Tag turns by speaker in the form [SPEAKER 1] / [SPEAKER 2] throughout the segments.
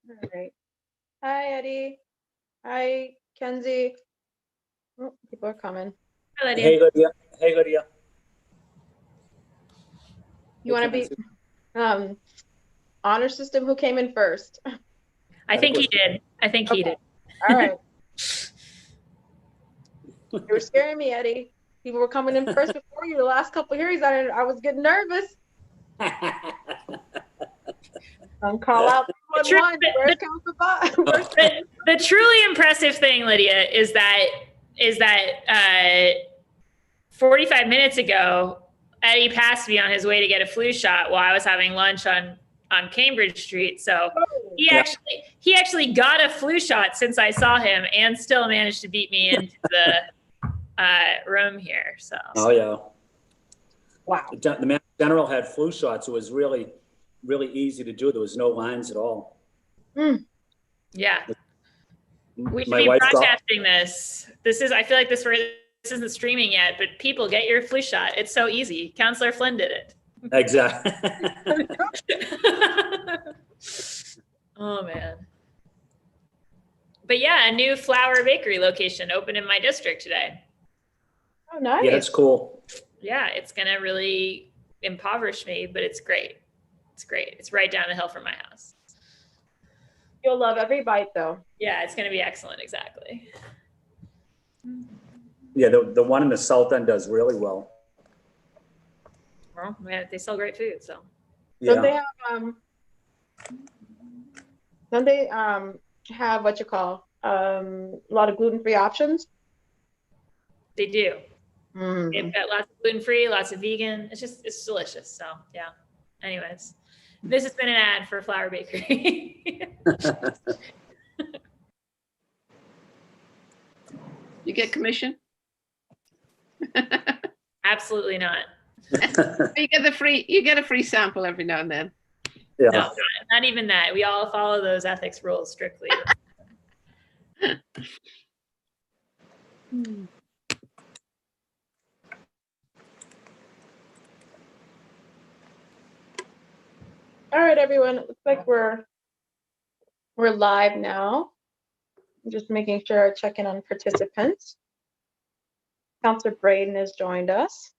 [SPEAKER 1] All right. Hi, Eddie. Hi, Kenzie. Oh, people are coming.
[SPEAKER 2] Hi, Lydia.
[SPEAKER 3] Hey, Lydia. Hey, Lydia.
[SPEAKER 1] You want to be honor system? Who came in first?
[SPEAKER 2] I think he did. I think he did.
[SPEAKER 1] All right. You were scaring me, Eddie. People were coming in first before you. The last couple of hearings, I was getting nervous. Call out 311. Where's
[SPEAKER 2] the truly impressive thing, Lydia, is that 45 minutes ago, Eddie passed me on his way to get a flu shot while I was having lunch on Cambridge Street. So he actually got a flu shot since I saw him, and still managed to beat me into the room here. So.
[SPEAKER 3] Oh yeah.
[SPEAKER 1] Wow.
[SPEAKER 3] The Mass General had flu shots. It was really, really easy to do. There was no lines at all.
[SPEAKER 1] Mm.
[SPEAKER 2] Yeah. We should be broadcasting this. I feel like this isn't streaming yet, but people, get your flu shot. It's so easy. Counselor Flynn did it.
[SPEAKER 3] Exactly.
[SPEAKER 2] Oh man. But yeah, a new flour bakery location opened in my district today.
[SPEAKER 1] Oh, nice.
[SPEAKER 3] Yeah, that's cool.
[SPEAKER 2] Yeah, it's gonna really impoverish me, but it's great. It's great. It's right down the hill from my house.
[SPEAKER 1] You'll love every bite, though.
[SPEAKER 2] Yeah, it's gonna be excellent. Exactly.
[SPEAKER 3] Yeah, the one in the South End does really well.
[SPEAKER 2] Well, man, they sell great food, so.
[SPEAKER 3] Yeah.
[SPEAKER 1] Don't they have what you call a lot of gluten-free options?
[SPEAKER 2] They do.
[SPEAKER 1] Mm.
[SPEAKER 2] They've got lots of gluten-free, lots of vegan. It's delicious. So yeah. Anyways, this has been an ad for Flour Bakery.
[SPEAKER 4] You get commission?
[SPEAKER 2] Absolutely not.
[SPEAKER 4] You get a free sample every now and then.
[SPEAKER 3] Yeah.
[SPEAKER 2] No, not even that. We all follow those ethics rules strictly.
[SPEAKER 1] All right, everyone. It looks like we're live now. I'm just making sure I check in on participants. Counselor Braden has joined us.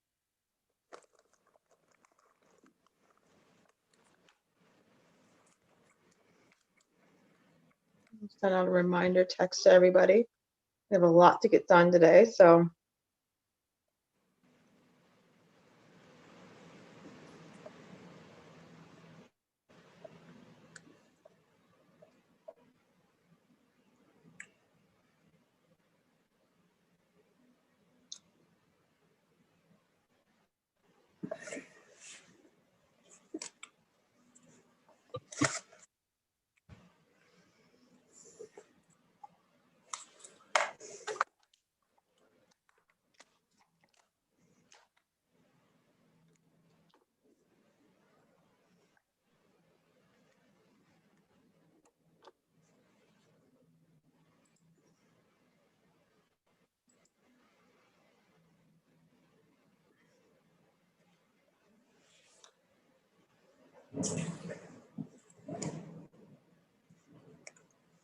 [SPEAKER 1] I'll send out a reminder text to everybody. We have a lot to get done today, so.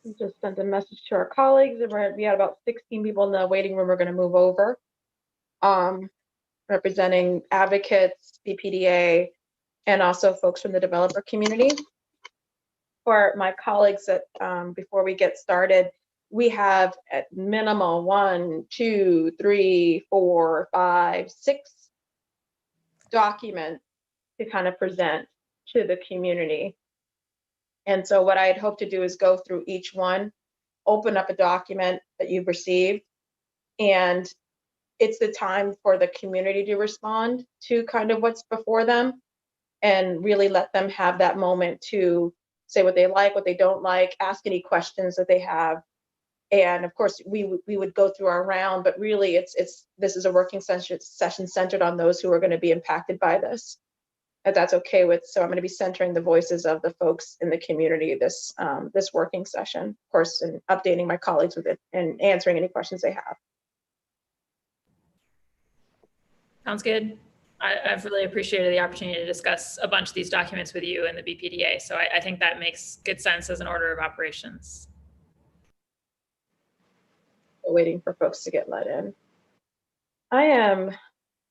[SPEAKER 1] We just sent a message to our colleagues. We had about 16 people in the waiting room. We're going to move over, representing advocates, BPDA, and also folks from the developer community. For my colleagues, that before we get started, we have at minimum 1, 2, 3, 4, 5, 6 documents to kind of present to the community. And so what I'd hope to do is go through each one, open up a document that you've received, and it's the time for the community to respond to kind of what's before them, and really let them have that moment to say what they like, what they don't like, ask any questions that they have. And of course, we would go through our round, but really this is a working session centered on those who are going to be impacted by this. If that's okay with, so I'm going to be centering the voices of the folks in the community this working session, of course, and updating my colleagues with it and answering any questions they have.
[SPEAKER 2] Sounds good. I've really appreciated the opportunity to discuss a bunch of these documents with you and the BPDA. So I think that makes good sense as an order of operations.
[SPEAKER 1] Waiting for folks to get let in. I am, for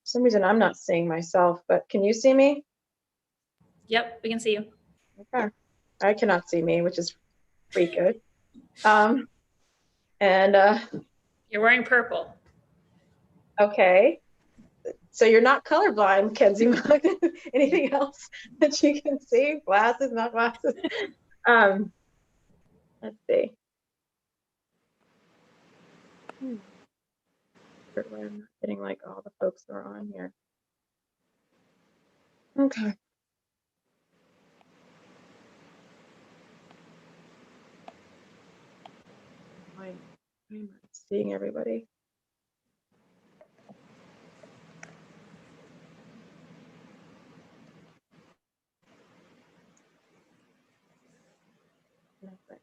[SPEAKER 1] some reason, I'm not seeing myself, but can you see me?
[SPEAKER 2] Yep, we can see you.
[SPEAKER 1] Okay. I cannot see me, which is pretty good.
[SPEAKER 2] You're wearing purple.
[SPEAKER 1] Okay. So you're not colorblind, Kenzie. Anything else that you can see? Glasses, not glasses. Let's see. I'm not getting like all the folks that are on here. Okay. I'm not seeing everybody. Nothing.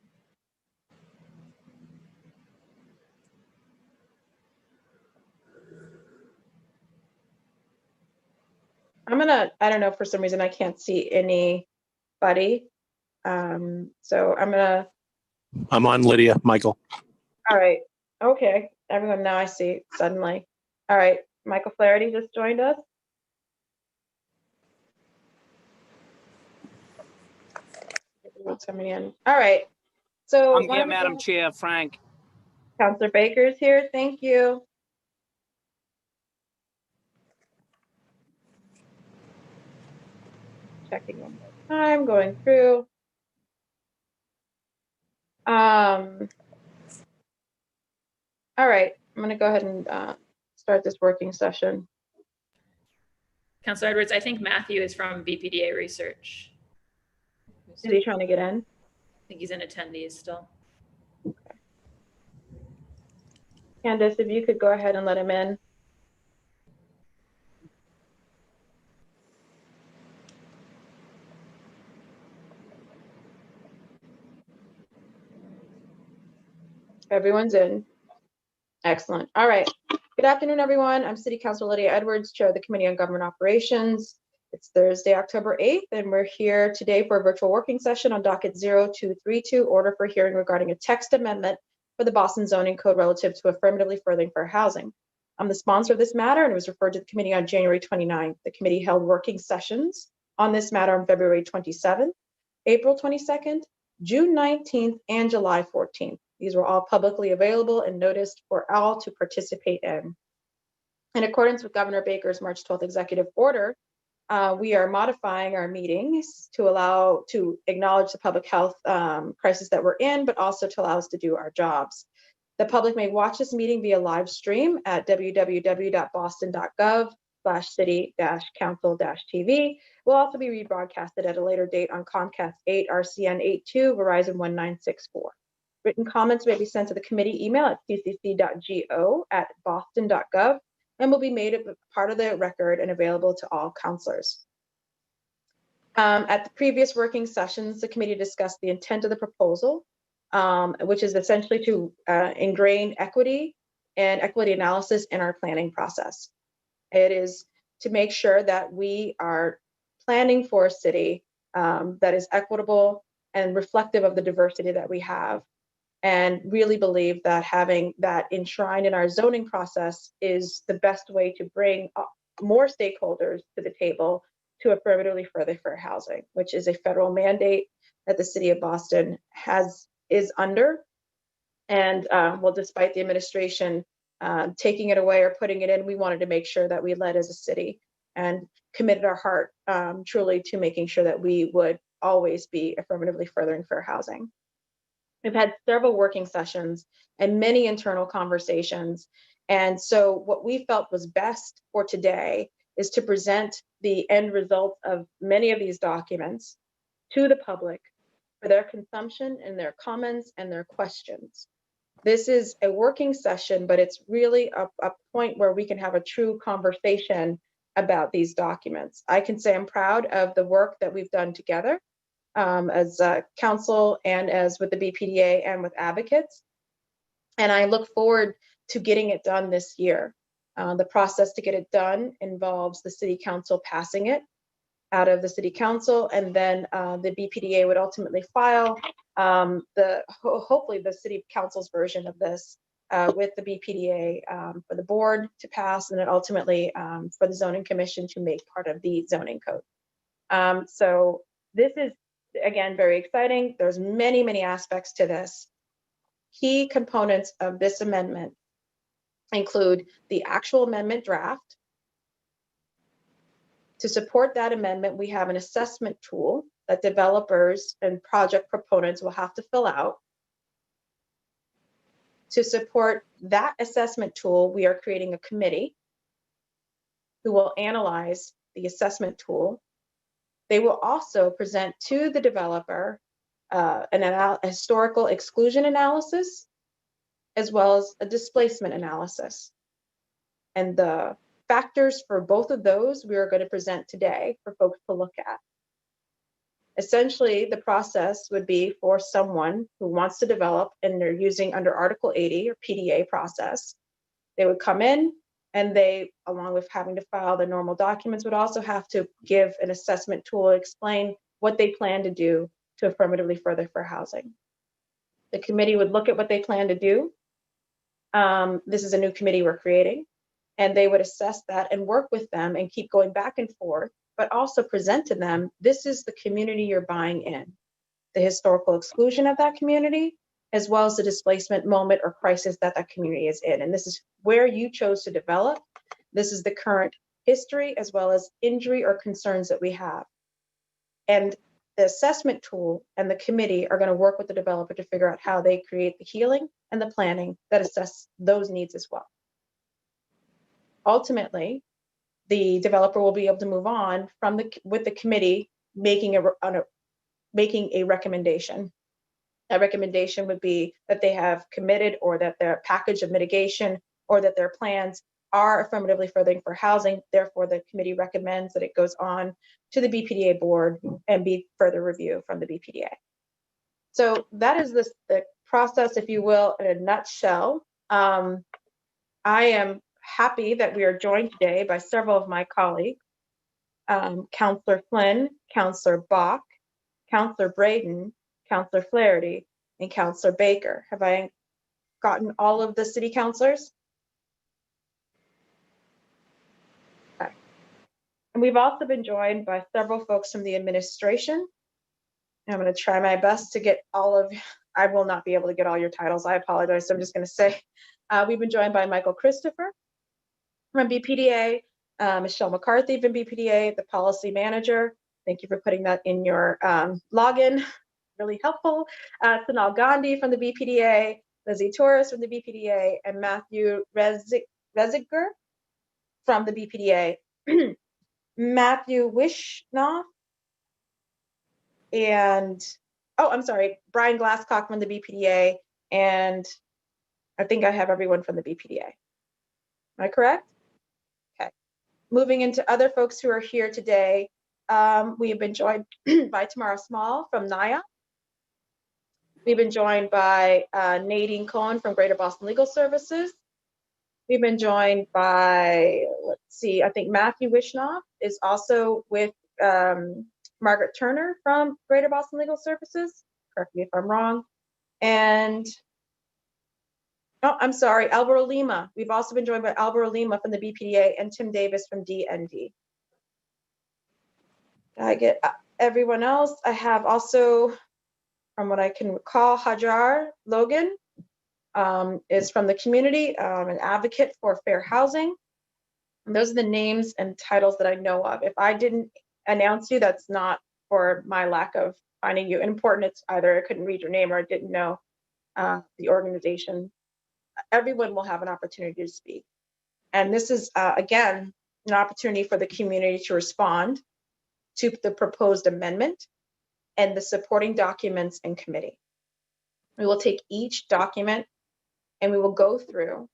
[SPEAKER 1] I don't know, for some reason I can't see anybody. So
[SPEAKER 5] I'm on Lydia, Michael.
[SPEAKER 1] all right. Okay. Everyone, now I see suddenly. All right. Michael Flaherty just joined us. Everyone's coming in. All right. So
[SPEAKER 6] I'm here, Madam Chair, Frank.
[SPEAKER 1] Councilor Baker's here. Thank you. Checking one more time, going through. All right, I'm going to go ahead and start this working session.
[SPEAKER 2] Councilor Edwards, I think Matthew is from BPDA Research.
[SPEAKER 1] Is he trying to get in?
[SPEAKER 2] I think he's in attendees still.
[SPEAKER 1] Okay. Candace, if you could go ahead and let him in. Everyone's in. Excellent. All right. Good afternoon, everyone. I'm City Councilor Lydia Edwards, Chair of the Committee on Government Operations. It's Thursday, October 8th, and we're here today for a virtual working session on Docket 0232, Order for Hearing regarding a text amendment for the Boston Zoning Code relative to affirmatively furthering fair housing. I'm the sponsor of this matter, and it was referred to the committee on January 29th. The committee held working sessions on this matter on February 27th, April 22nd, June 19th, and July 14th. These were all publicly available and noticed for all to participate in. In accordance with Governor Baker's March 12th executive order, we are modifying our meetings to acknowledge the public health crisis that we're in, but also to allow us to do our jobs. The public may watch this meeting via live stream at www.boston.gov/city-council-TV. Will also be rebroadcasted at a later date on Comcast 8, RCN 82, Verizon 1964. Written comments may be sent to the committee email at ccc.go@boston.gov and will be made a part of the record and available to all councilors. At the previous working sessions, the committee discussed the intent of the proposal, which is essentially to ingrain equity and equity analysis in our planning process. It is to make sure that we are planning for a city that is equitable and reflective of the diversity that we have, and really believe that having that enshrined in our zoning process is the best way to bring more stakeholders to the table to affirmatively further fair housing, which is a federal mandate that the city of Boston is under. And well, despite the administration taking it away or putting it in, we wanted to make sure that we led as a city and committed our heart truly to making sure that we would always be affirmatively furthering fair housing. We've had several working sessions and many internal conversations. And so what we felt was best for today is to present the end result of many of these documents to the public for their consumption and their comments and their questions. This is a working session, but it's really a point where we can have a true conversation about these documents. I can say I'm proud of the work that we've done together as council and as with the BPDA and with advocates. And I look forward to getting it done this year. The process to get it done involves the city council passing it out of the city council, and then the BPDA would ultimately file hopefully the city council's version of this with the BPDA for the board to pass, and then ultimately for the zoning commission to make part of the zoning code. So this is, again, very exciting. There's many, many aspects to this. Key components of this amendment include the actual amendment draft. To support that amendment, we have an assessment tool that developers and project proponents will have to fill out. To support that assessment tool, we are creating a committee who will analyze the assessment tool. They will also present to the developer a historical exclusion analysis, as well as a displacement analysis. And the factors for both of those we are going to present today for folks to look at. Essentially, the process would be for someone who wants to develop and they're using under Article 80 or PDA process. They would come in and they, along with having to file the normal documents, would also have to give an assessment tool, explain what they plan to do to affirmatively further fair housing. The committee would look at what they plan to do. This is a new committee we're creating, and they would assess that and work with them and keep going back and forth, but also present to them, this is the community you're buying in, the historical exclusion of that community, as well as the displacement moment or crisis that that community is in. And this is where you chose to develop. This is the current history, as well as injury or concerns that we have. And the assessment tool and the committee are going to work with the developer to figure out how they create the healing and the planning that assess those needs as well. Ultimately, the developer will be able to move on from with the committee making a recommendation. That recommendation would be that they have committed, or that their package of mitigation, or that their plans are affirmatively furthering for housing. Therefore, the committee recommends that it goes on to the BPDA board and be further review from the BPDA. So that is the process, if you will, in a nutshell. I am happy that we are joined today by several of my colleagues, Councillor Flynn, Councillor Bach, Councillor Braden, Councillor Flaherty, and Councillor Baker. Have I gotten all of the city councillors? Okay. And we've also been joined by several folks from the administration. I'm going to try my best to get all of, I will not be able to get all your titles. I apologize. So I'm just going to say, we've been joined by Michael Christopher from BPDA, Michelle McCarthy from BPDA, the policy manager. Thank you for putting that in your login. Really helpful. Sanal Gandhi from the BPDA, Lizzie Torres from the BPDA, and Matthew Reziger from the BPDA. Matthew Wishnoff and, oh, I'm sorry, Brian Glasscock from the BPDA, and I think I have everyone from the BPDA. Am I correct? Okay. Moving into other folks who are here today, we have been joined by Tamara Small from NIA. We've been joined by Nadine Cohen from Greater Boston Legal Services. We've been joined by, let's see, I think Matthew Wishnoff is also with Margaret Turner from Greater Boston Legal Services. Correct me if I'm wrong. And, oh, I'm sorry, Alvaro Lima. We've also been joined by Alvaro Lima from the BPDA and Tim Davis from DND. I get everyone else. I have also, from what I can recall, Hajar Logan is from the community, an advocate for fair housing. And those are the names and titles that I know of. If I didn't announce you, that's not for my lack of finding you important. It's either I couldn't read your name or I didn't know the organization. Everyone will have an opportunity to speak. And this is, again, an opportunity for the community to respond to the proposed amendment and the supporting documents in committee. We will take each document and we will go through.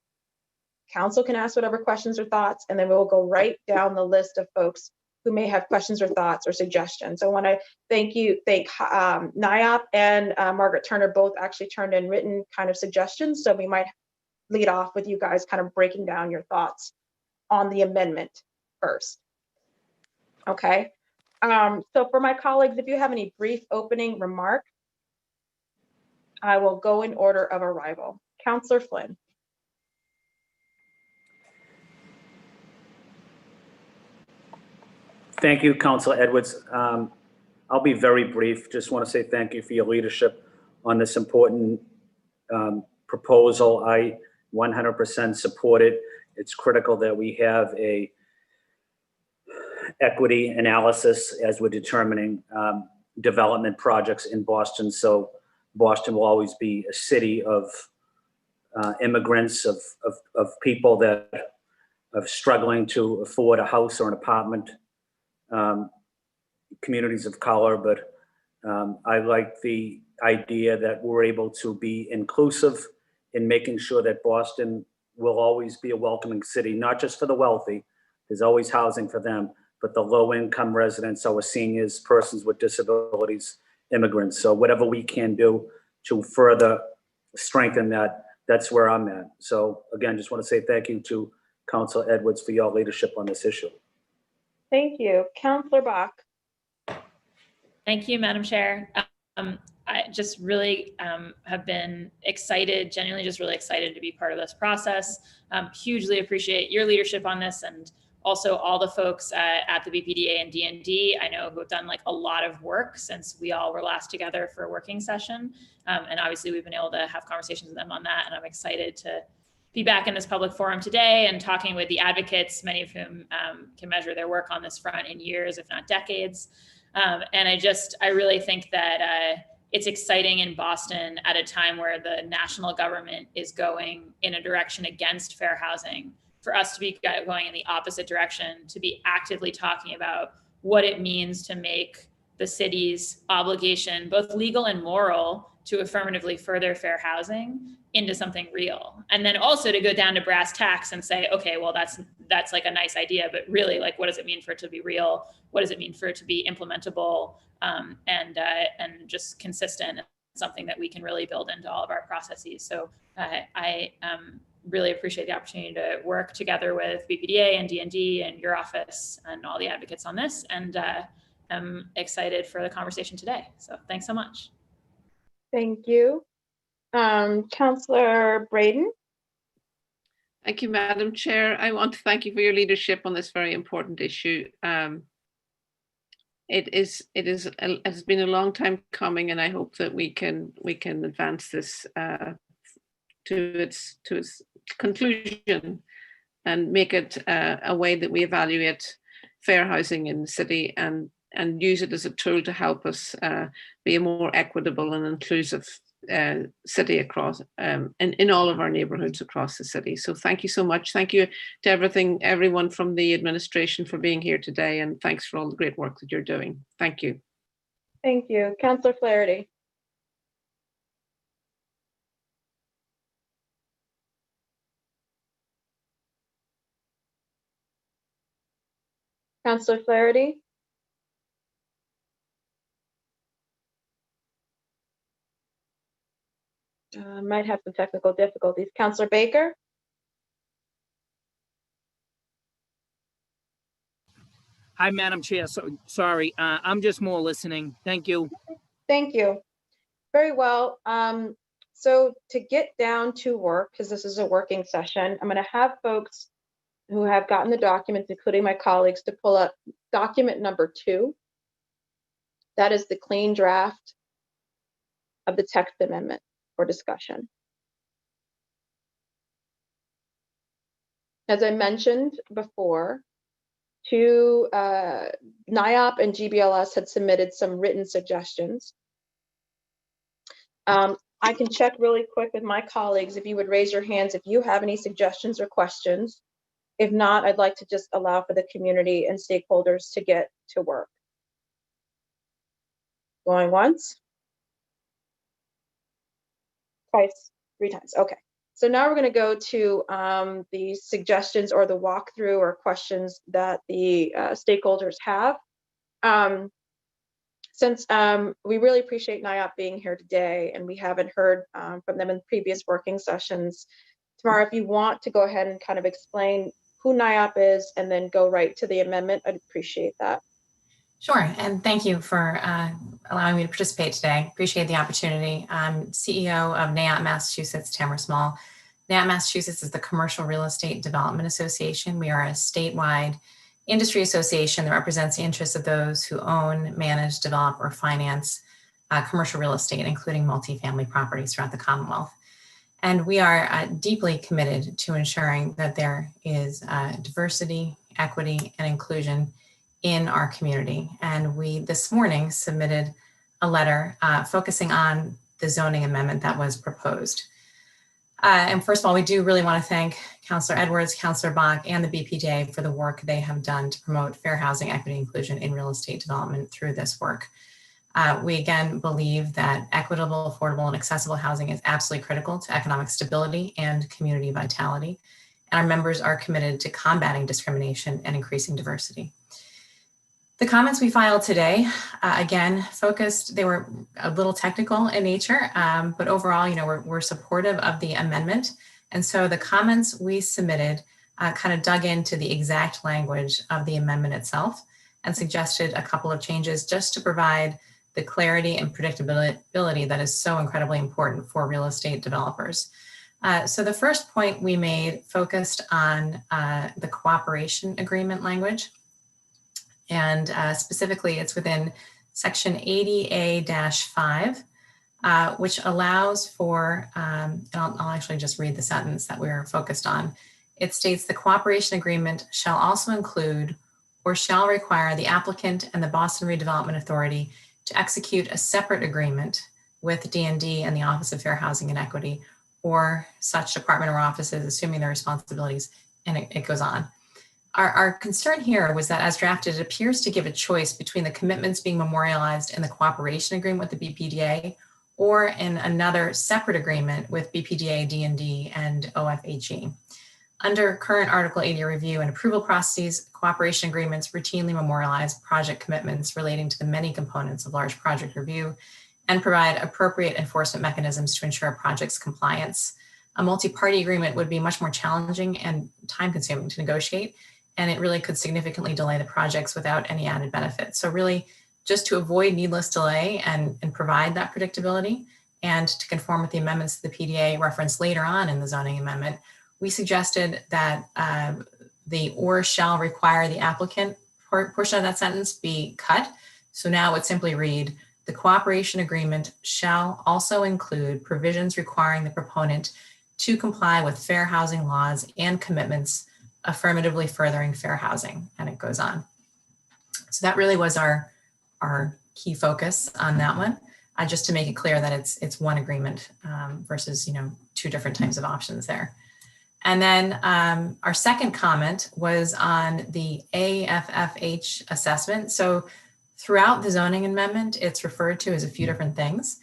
[SPEAKER 1] Council can ask whatever questions or thoughts, and then we will go right down the list of folks who may have questions or thoughts or suggestions. So I want to thank NIOP and Margaret Turner both actually turned in written kind of suggestions. So we might lead off with you guys kind of breaking down your thoughts on the amendment first. Okay. So for my colleagues, if you have any brief opening remarks, I will go in order of arrival. Councillor Flynn.
[SPEAKER 3] Thank you, Councilor Edwards. I'll be very brief. Just want to say thank you for your leadership on this important proposal. I 100% support it. It's critical that we have a equity analysis as we're determining development projects in Boston. So Boston will always be a city of immigrants, of people that are struggling to afford a house or an apartment, communities of color. But I like the idea that we're able to be inclusive in making sure that Boston will always be a welcoming city, not just for the wealthy. There's always housing for them, but the low-income residents, our seniors, persons with disabilities, immigrants. So whatever we can do to further strengthen that, that's where I'm at. So again, just want to say thank you to Councilor Edwards for your leadership on this issue.
[SPEAKER 1] Thank you. Councillor Bach.
[SPEAKER 2] Thank you, Madam Chair. I just really have been excited, genuinely just really excited to be part of this process. Hugely appreciate your leadership on this, and also all the folks at the BPDA and D&D, I know, who have done like a lot of work since we all were last together for a working session. And obviously we've been able to have conversations with them on that. And I'm excited to be back in this public forum today and talking with the advocates, many of whom can measure their work on this front in years, if not decades. And I really think that it's exciting in Boston at a time where the national government is going in a direction against fair housing, for us to be going in the opposite direction, to be actively talking about what it means to make the city's obligation, both legal and moral, to affirmatively further fair housing into something real. And then also to go down to brass tacks and say, okay, well, that's like a nice idea, but really, like, what does it mean for it to be real? What does it mean for it to be implementable and just consistent, something that we can really build into all of our processes? So I really appreciate the opportunity to work together with BPDA and D&D and your office and all the advocates on this. And I'm excited for the conversation today. So thanks so much.
[SPEAKER 1] Thank you. Councillor Braden.
[SPEAKER 4] Thank you, Madam Chair. I want to thank you for your leadership on this very important issue. It has been a long time coming, and I hope that we can advance this to its conclusion and make it a way that we evaluate fair housing in the city and use it as a tool to help us be a more equitable and inclusive city across in all of our neighborhoods across the city. So thank you so much. Thank you to everyone from the administration for being here today, and thanks for all the great work that you're doing. Thank you.
[SPEAKER 1] Thank you. Councillor Flaherty. Councillor Flaherty. Might have some technical difficulties. Councillor Baker.
[SPEAKER 6] Hi, Madam Chair. So sorry, I'm just more listening. Thank you.
[SPEAKER 1] Thank you. Very well. So to get down to work, because this is a working session, I'm going to have folks who have gotten the documents, including my colleagues, to pull up document number 2. That is the clean draft of the text amendment for discussion. As I mentioned before, NIOP and GBLS had submitted some written suggestions. I can check really quick with my colleagues if you would raise your hands if you have any suggestions or questions. If not, I'd like to just allow for the community and stakeholders to get to work. Going once. Twice, 3 times. Okay. So now we're going to go to the suggestions or the walkthrough or questions that the stakeholders have. Since we really appreciate NIOP being here today and we haven't heard from them in previous working sessions, Tamara, if you want to go ahead and kind of explain who NIOP is and then go right to the amendment, I'd appreciate that.
[SPEAKER 7] Sure, and thank you for allowing me to participate today. Appreciate the opportunity. I'm CEO of NAIOP Massachusetts, Tamara Small. NAIOP Massachusetts is the Commercial Real Estate Development Association. We are a statewide industry association that represents the interests of those who own, manage, develop, or finance commercial real estate, including multifamily properties throughout the Commonwealth. And we are deeply committed to ensuring that there is diversity, equity, and inclusion in our community. And we this morning submitted a letter focusing on the zoning amendment that was proposed. And first of all, we do really want to thank Councillor Edwards, Councillor Bach, and the BPDA for the work they have done to promote fair housing, equity, and inclusion in real estate development through this work. We again believe that equitable, affordable, and accessible housing is absolutely critical to economic stability and community vitality. And our members are committed to combating discrimination and increasing diversity. The comments we filed today, again, focused, they were a little technical in nature, but overall, we're supportive of the amendment. And so the comments we submitted kind of dug into the exact language of the amendment itself and suggested a couple of changes just to provide the clarity and predictability that is so incredibly important for real estate developers. So the first point we made focused on the cooperation agreement language. And specifically, it's within section 80A-5, which allows for, and I'll actually just read the sentence that we're focused on. It states the cooperation agreement shall also include or shall require the applicant and the Boston Redevelopment Authority to execute a separate agreement with D&D and the Office of Fair Housing and Equity or such department or offices assuming their responsibilities, and it goes on. Our concern here was that as drafted, it appears to give a choice between the commitments being memorialized in the cooperation agreement with the BPDA or in another separate agreement with BPDA, D&D, and OFHE. Under current Article 80 review and approval processes, cooperation agreements routinely memorialize project commitments relating to the many components of large project review and provide appropriate enforcement mechanisms to ensure a project's compliance. A multi-party agreement would be much more challenging and time-consuming to negotiate, and it really could significantly delay the projects without any added benefit. So really, just to avoid needless delay and provide that predictability and to conform with the amendments to the PDA referenced later on in the zoning amendment, we suggested that the or shall require the applicant portion of that sentence be cut. So now it would simply read, the cooperation agreement shall also include provisions requiring the proponent to comply with fair housing laws and commitments affirmatively furthering fair housing, and it goes on. So that really was our key focus on that one, just to make it clear that it's one agreement versus two different types of options there. And then our second comment was on the AFFH assessment. So throughout the zoning amendment, it's referred to as a few different things.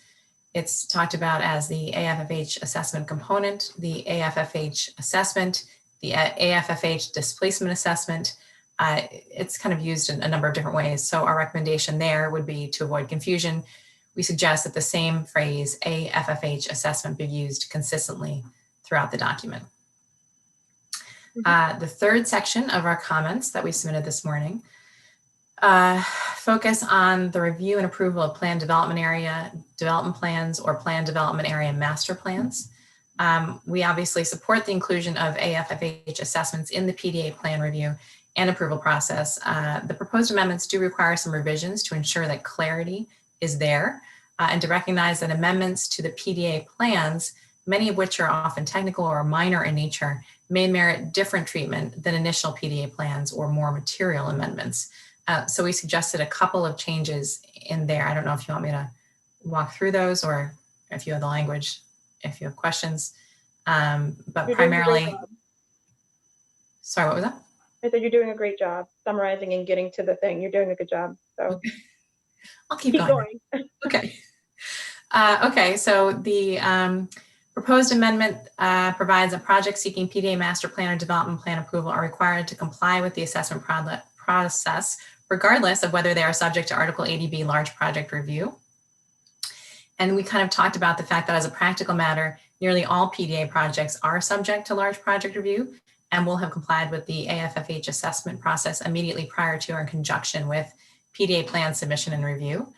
[SPEAKER 7] It's talked about as the AFFH assessment component, the AFFH assessment, the AFFH displacement assessment. It's kind of used in a number of different ways. So our recommendation there would be to avoid confusion. We suggest that the same phrase AFFH assessment be used consistently throughout the document. The third section of our comments that we submitted this morning focus on the review and approval of planned development area, development plans, or planned development area master plans. We obviously support the inclusion of AFFH assessments in the PDA plan review and approval process. The proposed amendments do require some revisions to ensure that clarity is there and to recognize that amendments to the PDA plans, many of which are often technical or minor in nature, may merit different treatment than initial PDA plans or more material amendments. So we suggested a couple of changes in there. I don't know if you want me to walk through those or if you have the language, if you have questions, but
[SPEAKER 1] You're
[SPEAKER 7] primarily, sorry, what was that?
[SPEAKER 1] I said you're doing a great job summarizing and getting to the thing. You're doing a good job. So
[SPEAKER 7] I'll keep going. Okay. Okay, so the proposed amendment provides that projects seeking PDA master plan or development plan approval are required to comply with the assessment process, regardless of whether they are subject to Article 80B large project review. And we kind of talked about the fact that as a practical matter, nearly all PDA projects are subject to large project review. and will have complied with the AFFH assessment process immediately prior to or in conjunction with PDA plan submission and review.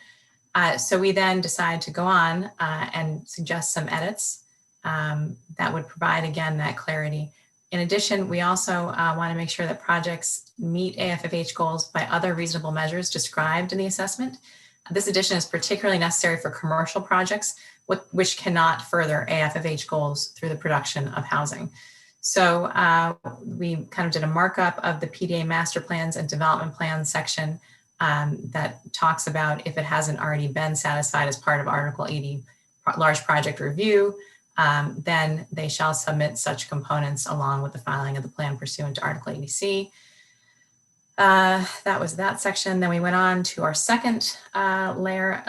[SPEAKER 7] So we then decide to go on and suggest some edits that would provide, again, that clarity. In addition, we also want to make sure that projects meet AFFH goals by other reasonable measures described in the assessment. This addition is particularly necessary for commercial projects, which cannot further AFFH goals through the production of housing. So we kind of did a markup of the PDA master plans and development plans section that talks about if it hasn't already been satisfied as part of Article 80 large project review, then they shall submit such components along with the filing of the plan pursuant to Article 80C. That was that section. Then we went on to our second layer,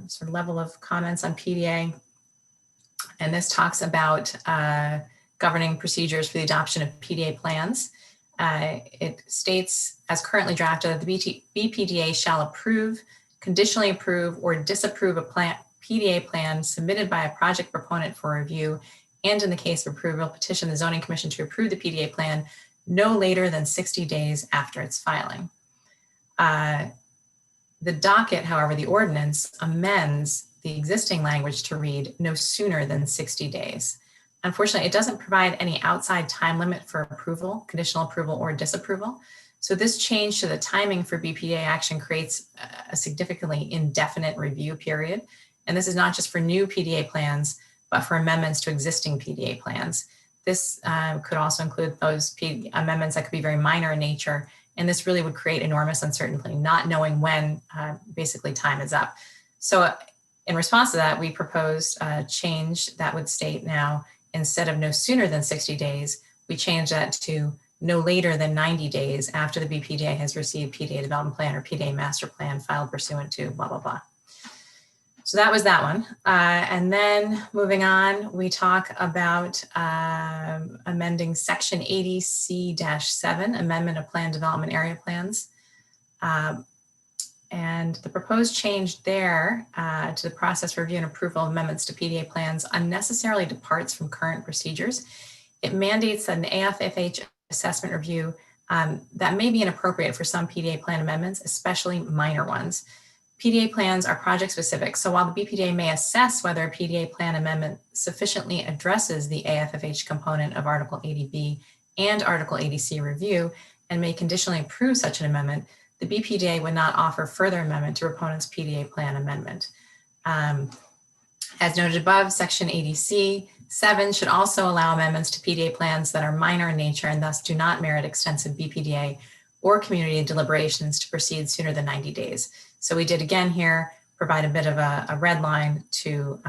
[SPEAKER 7] sort of level of comments on PDA. And this talks about governing procedures for the adoption of PDA plans. It states, as currently drafted, that the BPDA shall approve, conditionally approve, or disapprove a PDA plan submitted by a project proponent for review, and in the case of approval, petition the Zoning Commission to approve the PDA plan no later than 60 days after its filing. The docket, however, the ordinance amends the existing language to read no sooner than 60 days. Unfortunately, it doesn't provide any outside time limit for approval, conditional approval, or disapproval. So this change to the timing for BPDA action creates a significantly indefinite review period. And this is not just for new PDA plans, but for amendments to existing PDA plans. This could also include those amendments that could be very minor in nature. And this really would create enormous uncertainty, not knowing when basically time is up. So in response to that, we proposed a change that would state now, instead of no sooner than 60 days, we change that to no later than 90 days after the BPDA has received PDA development plan or PDA master plan filed pursuant to blah, blah, blah. So that was that one. And then moving on, we talk about amending section 80C-7, amendment of plan development area plans. And the proposed change there to the process for review and approval of amendments to PDA plans unnecessarily departs from current procedures. It mandates that an AFFH assessment review that may be inappropriate for some PDA plan amendments, especially minor ones. PDA plans are project specific, so while the BPDA may assess whether a PDA plan amendment sufficiently addresses the AFFH component of Article 80B and Article 80C review and may conditionally approve such an amendment, the BPDA would not offer further amendment to proponent's PDA plan amendment. As noted above, section 80C-7 should also allow amendments to PDA plans that are minor in nature and thus do not merit extensive BPDA or community deliberations to proceed sooner than 90 days. So we did again here, provide a bit of a red line to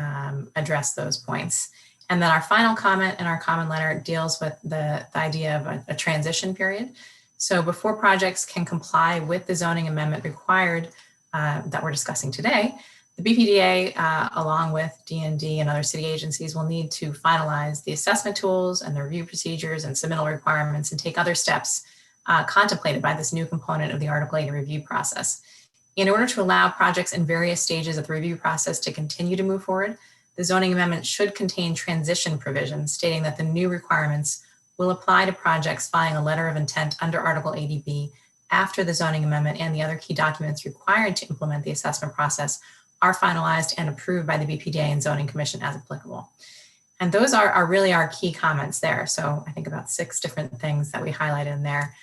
[SPEAKER 7] address those points. And then our final comment in our comment letter deals with the idea of a transition period. So before projects can comply with the zoning amendment required that we're discussing today, the BPDA, along with D&D and other city agencies, will need to finalize the assessment tools and the review procedures and submittal requirements and take other steps contemplated by this new component of the Article 80 review process. In order to allow projects in various stages of the review process to continue to move forward, the zoning amendment should contain transition provisions stating that the new requirements will apply to projects filing a letter of intent under Article 80B after the zoning amendment and the other key documents required to implement the assessment process are finalized and approved by the BPDA and Zoning Commission as applicable. And those are really our key comments there. So I think about 6 different things that we highlighted in there.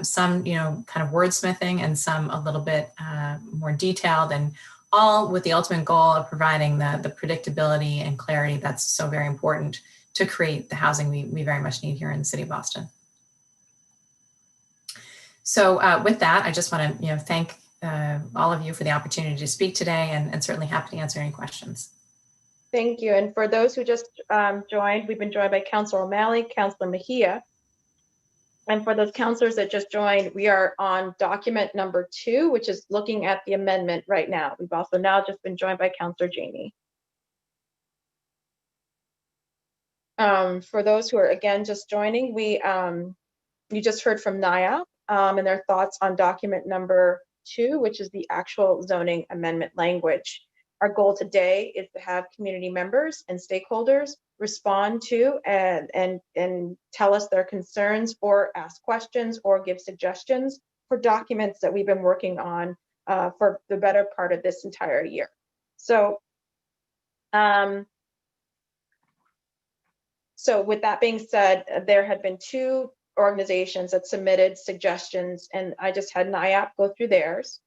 [SPEAKER 7] Some, kind of wordsmithing and some a little bit more detailed, and all with the ultimate goal of providing the predictability and clarity that's so very important to create the housing we very much need here in the city of Boston. So with that, I just want to thank all of you for the opportunity to speak today, and certainly happy to answer any questions.
[SPEAKER 1] Thank you. And for those who just joined, we've been joined by Councilor O'Malley, Councilor Mejia. And for those councilors that just joined, we are on document number 2, which is looking at the amendment right now. We've also now just been joined by Councilor Janey. For those who are again just joining, you just heard from Naya and their thoughts on document number 2, which is the actual zoning amendment language. Our goal today is to have community members and stakeholders respond to and tell us their concerns or ask questions or give suggestions for documents that we've been working on for the better part of this entire year. So, so with that being said, there had been 2 organizations that submitted suggestions, and I just had NIAP go through theirs.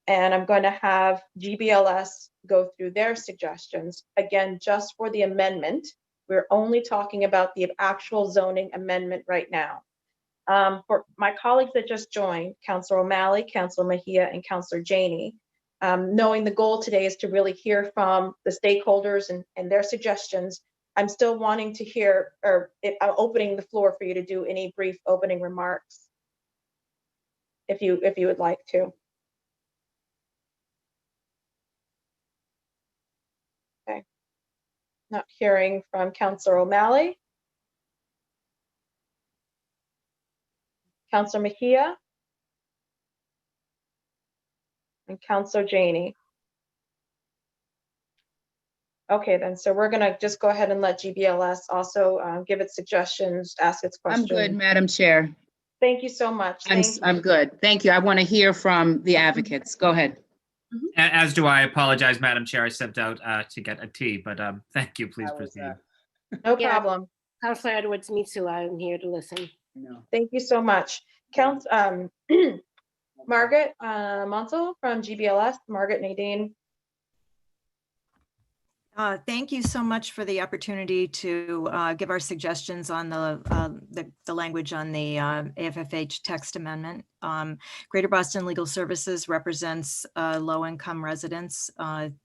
[SPEAKER 1] And I'm going to have GBLS go through their suggestions. Again, just for the amendment. We're only talking about the actual zoning amendment right now. For my colleagues that just joined, Councilor O'Malley, Councilor Mejia, and Councilor Janey, knowing the goal today is to really hear from the stakeholders and their suggestions, I'm still wanting to hear, or I'm opening the floor for you to do any brief opening remarks, if you would like to. Okay. Not hearing from Councilor O'Malley. Councilor Mejia. And Councilor Janey. Okay, then, so we're gonna just go ahead and let GBLS also give its suggestions, ask its
[SPEAKER 8] I'm
[SPEAKER 1] questions.
[SPEAKER 8] good, Madam Chair.
[SPEAKER 1] Thank you so much.
[SPEAKER 8] I'm good. Thank you. I want to hear from the advocates. Go ahead.
[SPEAKER 9] As do I. Apologize, Madam Chair. I stepped out to get a tea, but thank you. Please proceed.
[SPEAKER 1] No
[SPEAKER 10] Yeah.
[SPEAKER 1] problem.
[SPEAKER 10] Councilor Edwards, me too. I'm here to listen.
[SPEAKER 8] No.
[SPEAKER 1] Thank you so much. Margaret Monsell from GBLS, Margaret Nadine.
[SPEAKER 11] Thank you so much for the opportunity to give our suggestions on the language on the AFFH text amendment. Greater Boston Legal Services represents low-income residents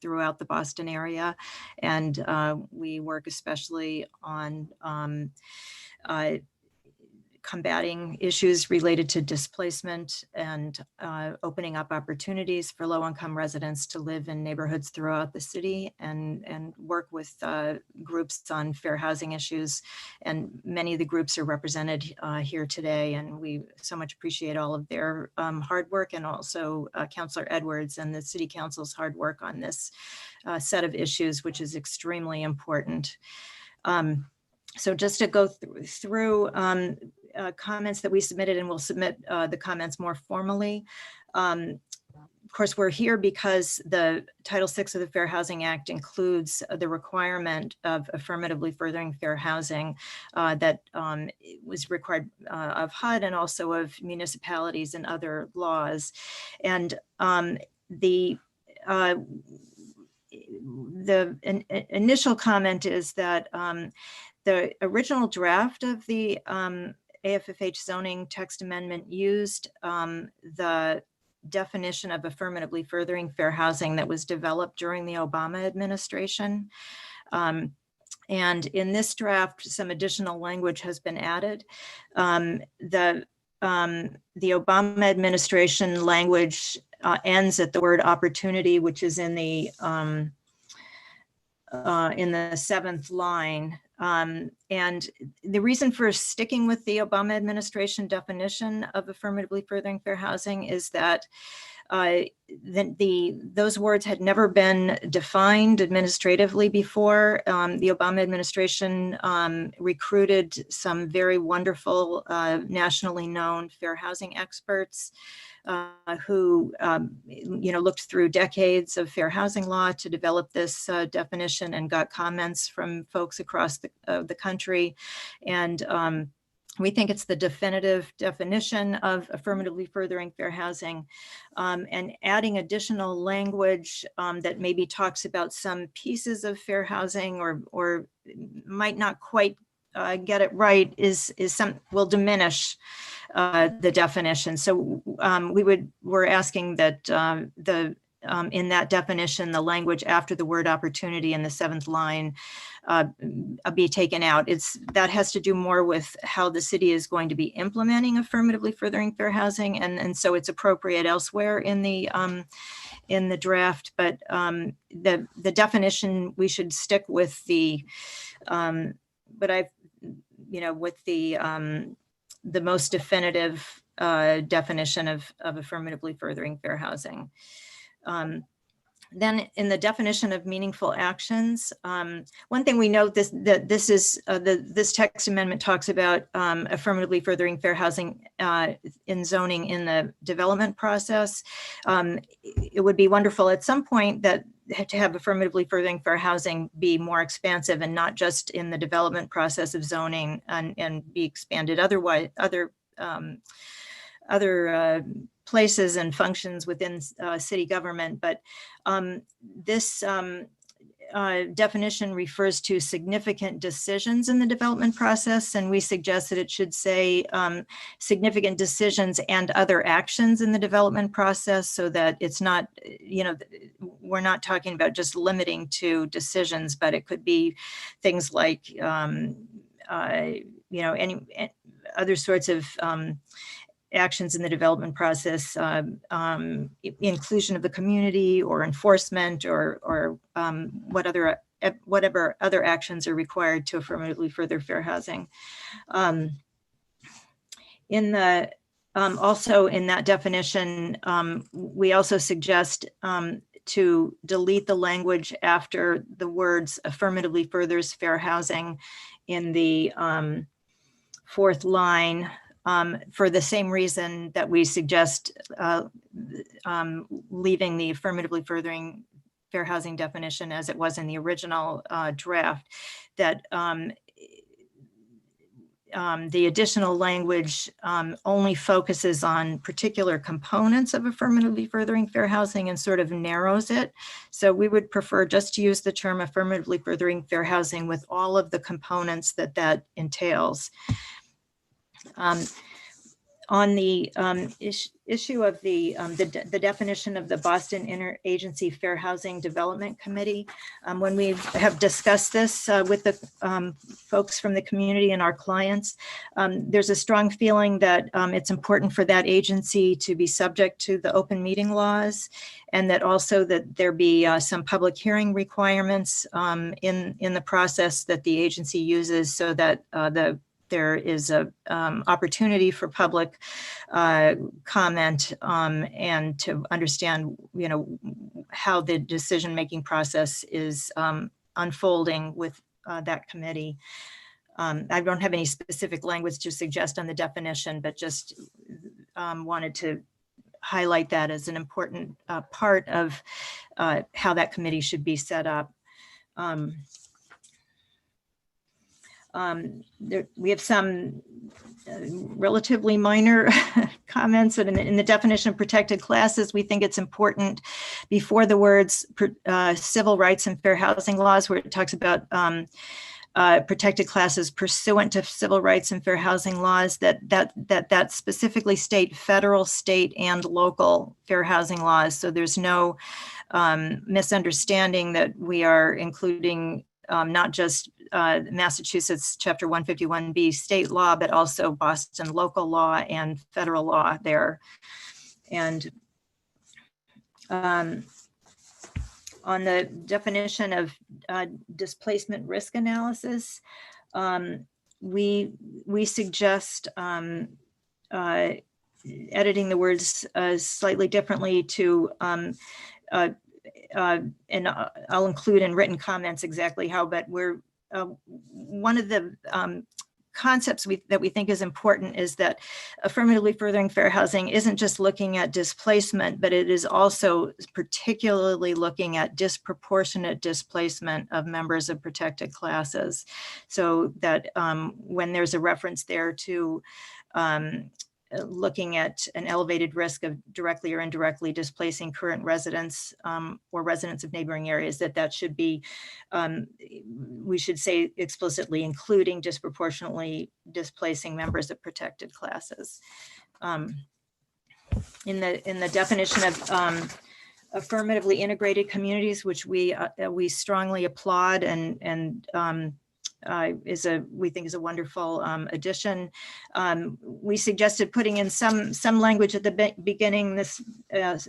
[SPEAKER 11] throughout the Boston area, and we work especially on combating issues related to displacement and opening up opportunities for low-income residents to live in neighborhoods throughout the city and work with groups on fair housing issues. And many of the groups are represented here today, and we so much appreciate all of their hard work, and also Councilor Edwards and the City Council's hard work on this set of issues, which is extremely important. So just to go through comments that we submitted, and we'll submit the comments more formally. Of course, we're here because the Title VI of the Fair Housing Act includes the requirement of affirmatively furthering fair housing that was required of HUD and also of municipalities and other laws. And the initial comment is that the original draft of the AFFH zoning text amendment used the definition of affirmatively furthering fair housing that was developed during the Obama administration. And in this draft, some additional language has been added. The Obama administration language ends at the word opportunity, which is in the 7th line. And the reason for sticking with the Obama administration definition of affirmatively furthering fair housing is that those words had never been defined administratively before. The Obama administration recruited some very wonderful nationally known fair housing experts who looked through decades of fair housing law to develop this definition, and got comments from folks across the country. And we think it's the definitive definition of affirmatively furthering fair housing, and adding additional language that maybe talks about some pieces of fair housing or might not quite get it right will diminish the definition. So we're asking that in that definition, the language after the word opportunity in the 7th line be taken out. That has to do more with how the city is going to be implementing affirmatively furthering fair housing, and so it's appropriate elsewhere in the draft. But the definition, we should stick with the the most definitive definition of affirmatively furthering fair housing. Then in the definition of meaningful actions, one thing we note that this text amendment talks about affirmatively furthering fair housing in zoning in the development process. It would be wonderful at some point that to have affirmatively furthering fair housing be more expansive and not just in the development process of zoning and be expanded otherwise, other places and functions within city government. But this definition refers to significant decisions in the development process, and we suggest that it should say significant decisions and other actions in the development process, so that it's not, we're not talking about just limiting to decisions, but it could be things like, any other sorts of actions in the development process, inclusion of the community or enforcement or whatever other actions are required to affirmatively further fair housing. Also in that definition, we also suggest to delete the language after the words affirmatively furthers fair housing in the fourth line, for the same reason that we suggest leaving the affirmatively furthering fair housing definition as it was in the original draft, that the additional language only focuses on particular components of affirmatively furthering fair housing and sort of narrows it. So we would prefer just to use the term affirmatively furthering fair housing with all of the components that entails. On the issue of the definition of the Boston Interagency Fair Housing Development Committee, when we have discussed this with the folks from the community and our clients, there's a strong feeling that it's important for that agency to be subject to the open meeting laws, and that also that there be some public hearing requirements in the process that the agency uses, so that there is a opportunity for public comment and to understand, how the decision-making process is unfolding with that committee. I don't have any specific language to suggest on the definition, but just wanted to highlight that as an important part of how that committee should be set up. We have some relatively minor comments, and in the definition of protected classes, we think it's important before the words civil rights and fair housing laws, where it talks about protected classes pursuant to civil rights and fair housing laws, that specifically state federal, state, and local fair housing laws. So there's no misunderstanding that we are including not just Massachusetts Chapter 151B state law, but also Boston local law and federal law there. And on the definition of displacement risk analysis, we suggest editing the words slightly differently to and I'll include in written comments exactly how, but we're one of the concepts that we think is important is that affirmatively furthering fair housing isn't just looking at displacement, but it is also particularly looking at disproportionate displacement of members of protected classes. So that when there's a reference there to looking at an elevated risk of directly or indirectly displacing current residents or residents of neighboring areas, that should be, we should say explicitly, including disproportionately displacing members of protected classes. In the definition of affirmatively integrated communities, which we strongly applaud and we think is a wonderful addition. We suggested putting in some language at the beginning, this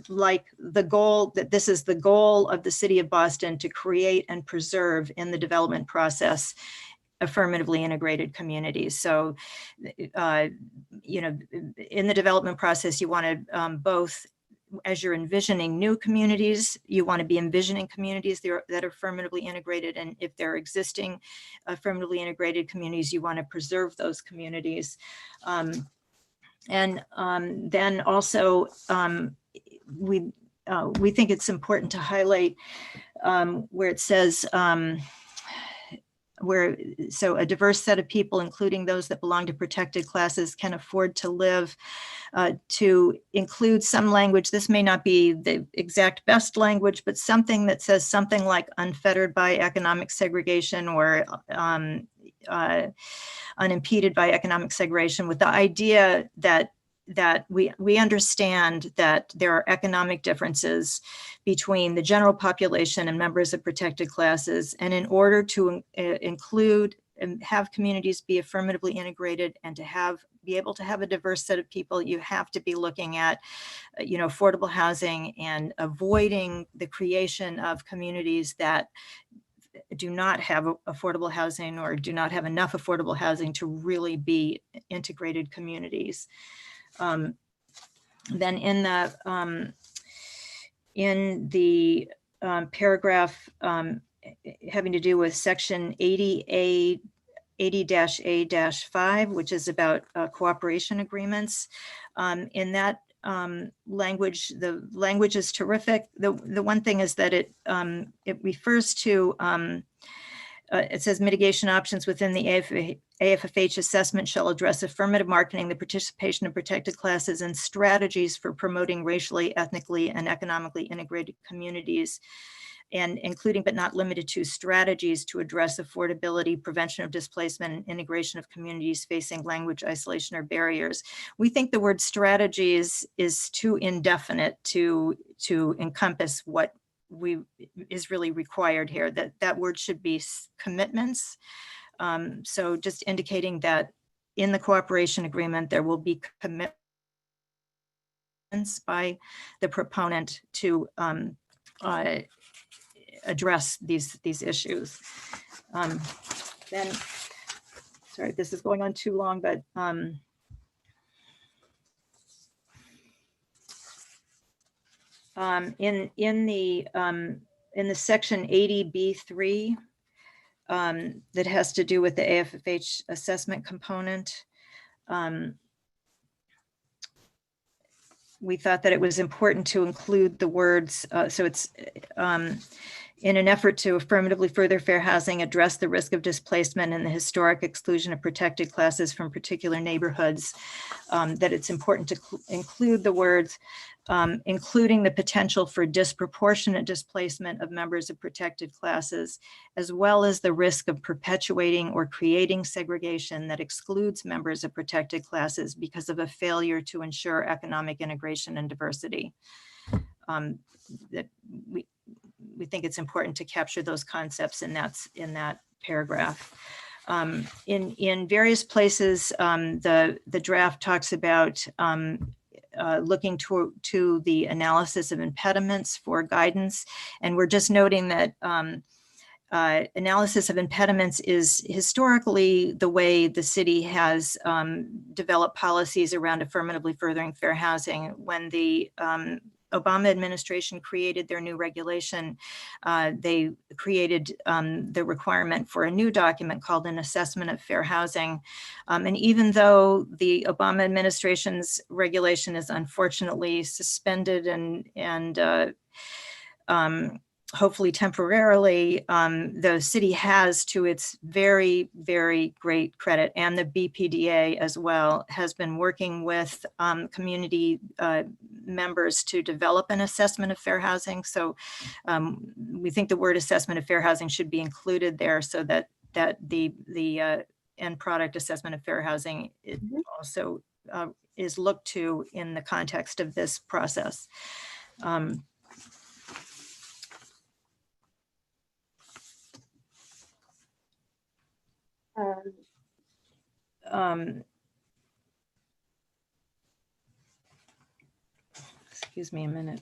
[SPEAKER 11] like the goal, that this is the goal of the city of Boston to create and preserve in the development process affirmatively integrated communities. So, in the development process, you want to both as you're envisioning new communities, you want to be envisioning communities that are affirmatively integrated. And if there are existing affirmatively integrated communities, you want to preserve those communities. Then also, we think it's important to highlight where it says, so a diverse set of people, including those that belong to protected classes, can afford to live, to include some language. This may not be the exact best language, but something that says something like unfettered by economic segregation or unimpeded by economic segregation, with the idea that we understand that there are economic differences between the general population and members of protected classes. And in order to include and have communities be affirmatively integrated and to be able to have a diverse set of people, you have to be looking at, affordable housing and avoiding the creation of communities that do not have affordable housing or do not have enough affordable housing to really be integrated communities. Then in the paragraph having to do with section 80-A-5, which is about cooperation agreements. In that language, the language is terrific. The one thing is that it refers to, it says mitigation options within the AFFH assessment shall address affirmative marketing, the participation of protected classes, and strategies for promoting racially, ethnically, and economically integrated communities, and including but not limited to strategies to address affordability, prevention of displacement, and integration of communities facing language isolation or barriers. We think the word strategies is too indefinite to encompass what is really required here. That word should be commitments. So just indicating that in the cooperation agreement, there will be commitments by the proponent to address these issues. Then, sorry, this is going on too long, but in the section 80B3 that has to do with the AFFH assessment component, we thought that it was important to include the words, so it's in an effort to affirmatively further fair housing, address the risk of displacement and the historic exclusion of protected classes from particular neighborhoods, that it's important to include the words, including the potential for disproportionate displacement of members of protected classes, as well as the risk of perpetuating or creating segregation that excludes members of protected classes because of a failure to ensure economic integration and diversity. That we think it's important to capture those concepts in that paragraph. In various places, the draft talks about looking to the analysis of impediments for guidance. And we're just noting that analysis of impediments is historically the way the city has developed policies around affirmatively furthering fair housing. When the Obama administration created their new regulation, they created the requirement for a new document called an assessment of fair housing. And even though the Obama administration's regulation is unfortunately suspended and hopefully temporarily, the city has, to its very, very great credit, and the BPDA as well, has been working with community members to develop an assessment of fair housing. So we think the word assessment of fair housing should be included there, so that the end product assessment of fair housing also is looked to in the context of this process. Excuse me a minute.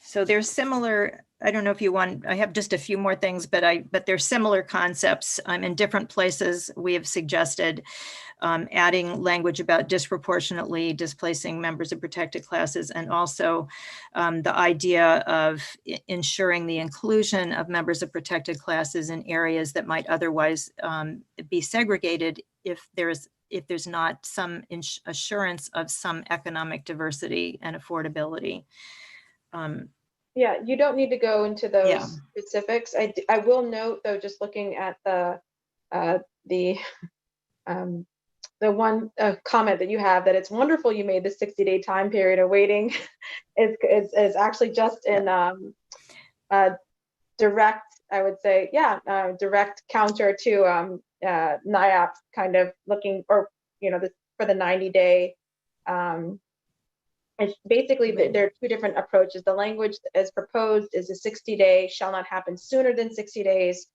[SPEAKER 11] So there's similar, I don't know if you want, I have just a few more things, but there's similar concepts in different places. We have suggested adding language about disproportionately displacing members of protected classes, and also the idea of ensuring the inclusion of members of protected classes in areas that might otherwise be segregated if there's not some assurance of some economic diversity and affordability.
[SPEAKER 1] Yeah, you don't need to go into those
[SPEAKER 11] Yeah.
[SPEAKER 1] specifics. I will note though, just looking at the one comment that you have, that it's wonderful you made the 60-day time period of waiting is actually just in direct, I would say, direct counter to NIAP kind of looking, or for the 90-day. It's basically there are two different approaches. The language as proposed is a 60-day shall not happen sooner than 60 days.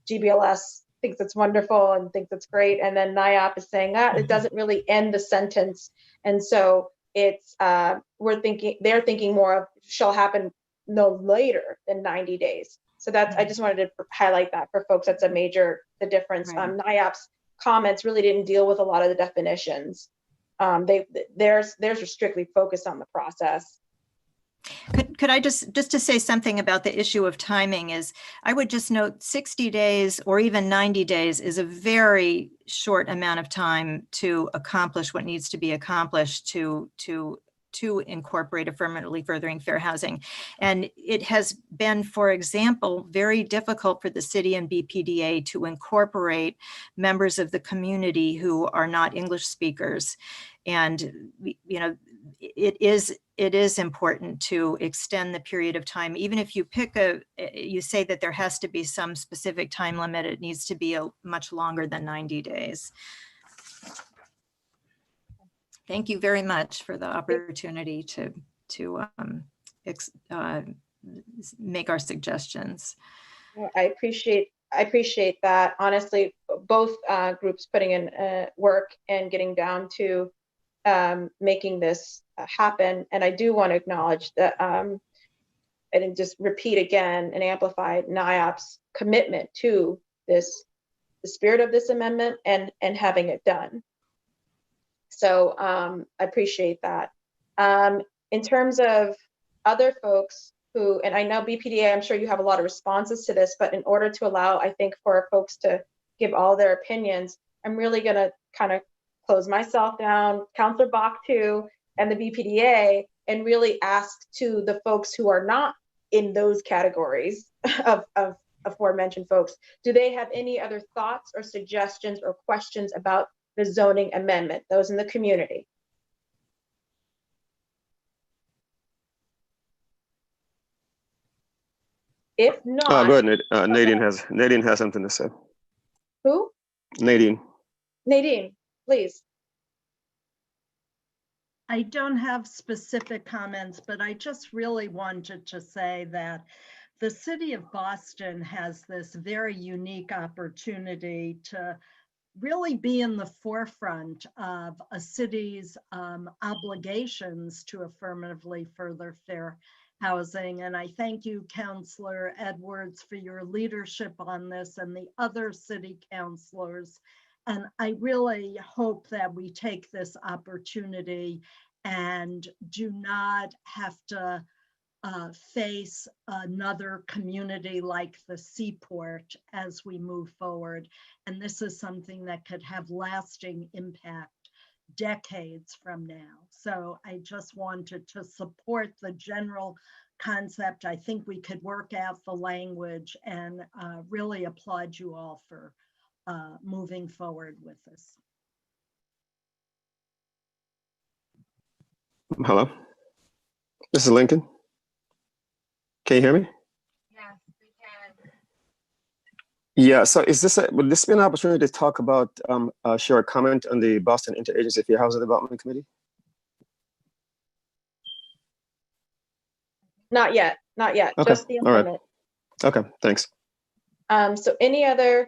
[SPEAKER 1] GBLS thinks it's wonderful and thinks it's great, and then NIAP is saying that it doesn't really end the sentence, and so it's they're thinking more of shall happen no later than 90 days. So that's, I just wanted to highlight that for folks. That's the difference.
[SPEAKER 11] Right.
[SPEAKER 1] NIAP's comments really didn't deal with a lot of the definitions. Theirs are strictly focused on the process.
[SPEAKER 11] Could I just to say something about the issue of timing is, I would just note 60 days or even 90 days is a very short amount of time to accomplish what needs to be accomplished to incorporate affirmatively furthering fair housing. And it has been, for example, very difficult for the city and BPDA to incorporate members of the community who are not English speakers. And, it is important to extend the period of time. Even if you you say that there has to be some specific time limit, it needs to be much longer than 90 days. Thank you very much for the opportunity to make our suggestions.
[SPEAKER 1] I appreciate that. Honestly, both groups putting in work and getting down to making this happen. And I do want to acknowledge that and just repeat again and amplify NIAP's commitment to the spirit of this amendment and having it done. So I appreciate that. In terms of other folks who, and I know BPDA, I'm sure you have a lot of responses to this, but in order to allow, I think, for folks to give all their opinions, I'm really going to kind of close myself down, Councillor Bach too, and the BPDA, and really ask to the folks who are not in those categories of aforementioned folks, do they have any other thoughts or suggestions or questions about the zoning amendment, those in the community? If not,
[SPEAKER 5] go ahead, Nadine has something to say.
[SPEAKER 1] Who?
[SPEAKER 5] Nadine,
[SPEAKER 1] please.
[SPEAKER 12] I don't have specific comments, but I just really wanted to say that the city of Boston has this very unique opportunity to really be in the forefront of a city's obligations to affirmatively further fair housing. And I thank you, Councillor Edwards, for your leadership on this, and the other city councilors. And I really hope that we take this opportunity and do not have to face another community like the Seaport as we move forward. And this is something that could have lasting impact decades from now. So I just wanted to support the general concept. I think we could work out the language, and really applaud you all for moving forward with this.
[SPEAKER 5] hello. This is Lincoln. Can you hear me?
[SPEAKER 12] Yes, we can.
[SPEAKER 5] Yeah, so would this be an opportunity to talk about, share a comment on the Boston Interagency Fair Housing Development Committee?
[SPEAKER 1] Not yet,
[SPEAKER 5] Okay,
[SPEAKER 1] just the
[SPEAKER 5] all right.
[SPEAKER 1] amendment.
[SPEAKER 5] Okay, thanks.
[SPEAKER 1] So any other,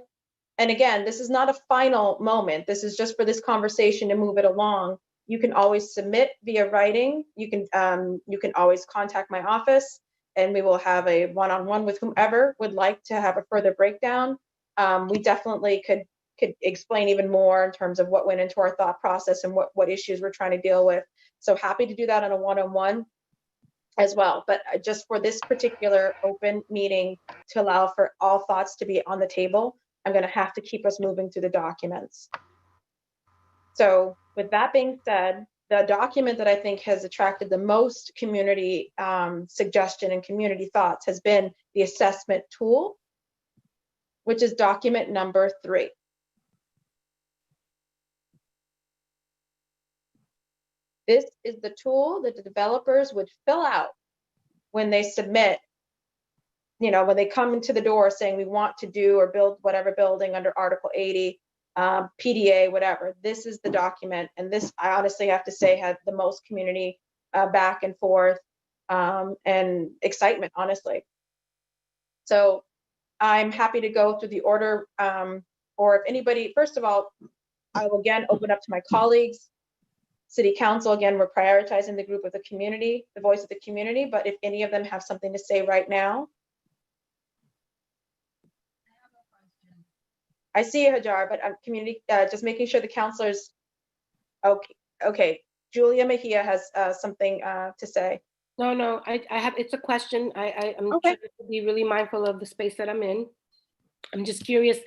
[SPEAKER 1] and again, this is not a final moment. This is just for this conversation to move it along. You can always submit via writing. You can always contact my office. and we will have a one-on-one with whomever would like to have a further breakdown. We definitely could explain even more in terms of what went into our thought process and what issues we're trying to deal with. So happy to do that on a one-on-one as well. But just for this particular open meeting to allow for all thoughts to be on the table, I'm going to have to keep us moving through the documents. So with that being said, the document that I think has attracted the most community suggestion and community thoughts has been the assessment tool, which is document number 3. This is the tool that the developers would fill out when they submit, when they come into the door saying we want to do or build whatever building under Article 80, PDA, whatever. This is the document. And this, I honestly have to say, had the most community back and forth and excitement, honestly. So I'm happy to go through the order, or if anybody, first of all, I will again open up to my colleagues. City Council, again, we're prioritizing the group of the community, the voice of the community, but if any of them have something to say right now. I see you, Hajar, but I'm just making sure the counselors, okay. Julia Mejia has something to say.
[SPEAKER 10] No, I have, it's a question. I'm trying to be really mindful of the space that I'm in. I'm just curious,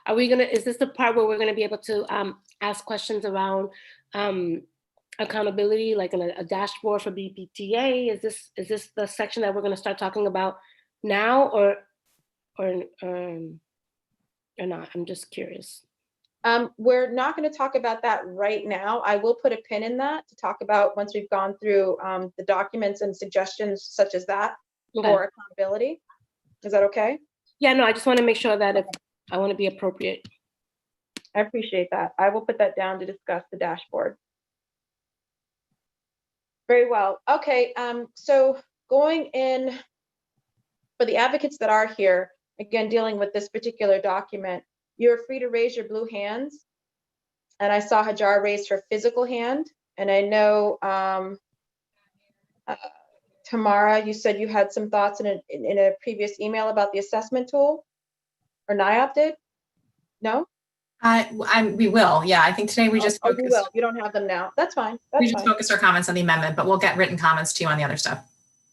[SPEAKER 10] is this the part where we're gonna be able to ask questions around accountability, like a dashboard for BPTA? Is this the section that we're going to start talking about now, or not? I'm just curious.
[SPEAKER 1] We're not going to talk about that right now. I will put a pin in that to talk about once we've gone through the documents and suggestions such as that for accountability. Is that okay?
[SPEAKER 10] Yeah, no, I just want to make sure that I want to be appropriate.
[SPEAKER 1] I appreciate that. I will put that down to discuss the dashboard. Very well. Okay, so going in for the advocates that are here, again, dealing with this particular document, you're free to raise your blue hands. And I saw Hajar raise her physical hand. And I know, Tamara, you said you had some thoughts in a previous email about the assessment tool, or NIOP did? No?
[SPEAKER 7] We will, yeah. I think today we just
[SPEAKER 1] focused. You will. You don't have them now. That's fine.
[SPEAKER 7] We just focused our comments on the amendment, but we'll get written comments too on the other stuff.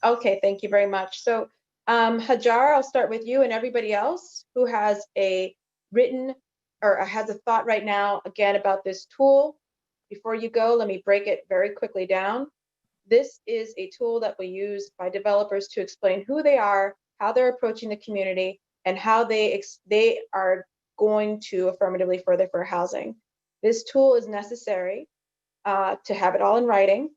[SPEAKER 1] Okay, thank you very much. So Hajar, I'll start with you and everybody else who has a written or has a thought right now, again, about this tool. Before you go, let me break it very quickly down. This is a tool that we use by developers to explain who they are, how they're approaching the community, and how they are going to affirmatively further fair housing. This tool is necessary to have it all in writing.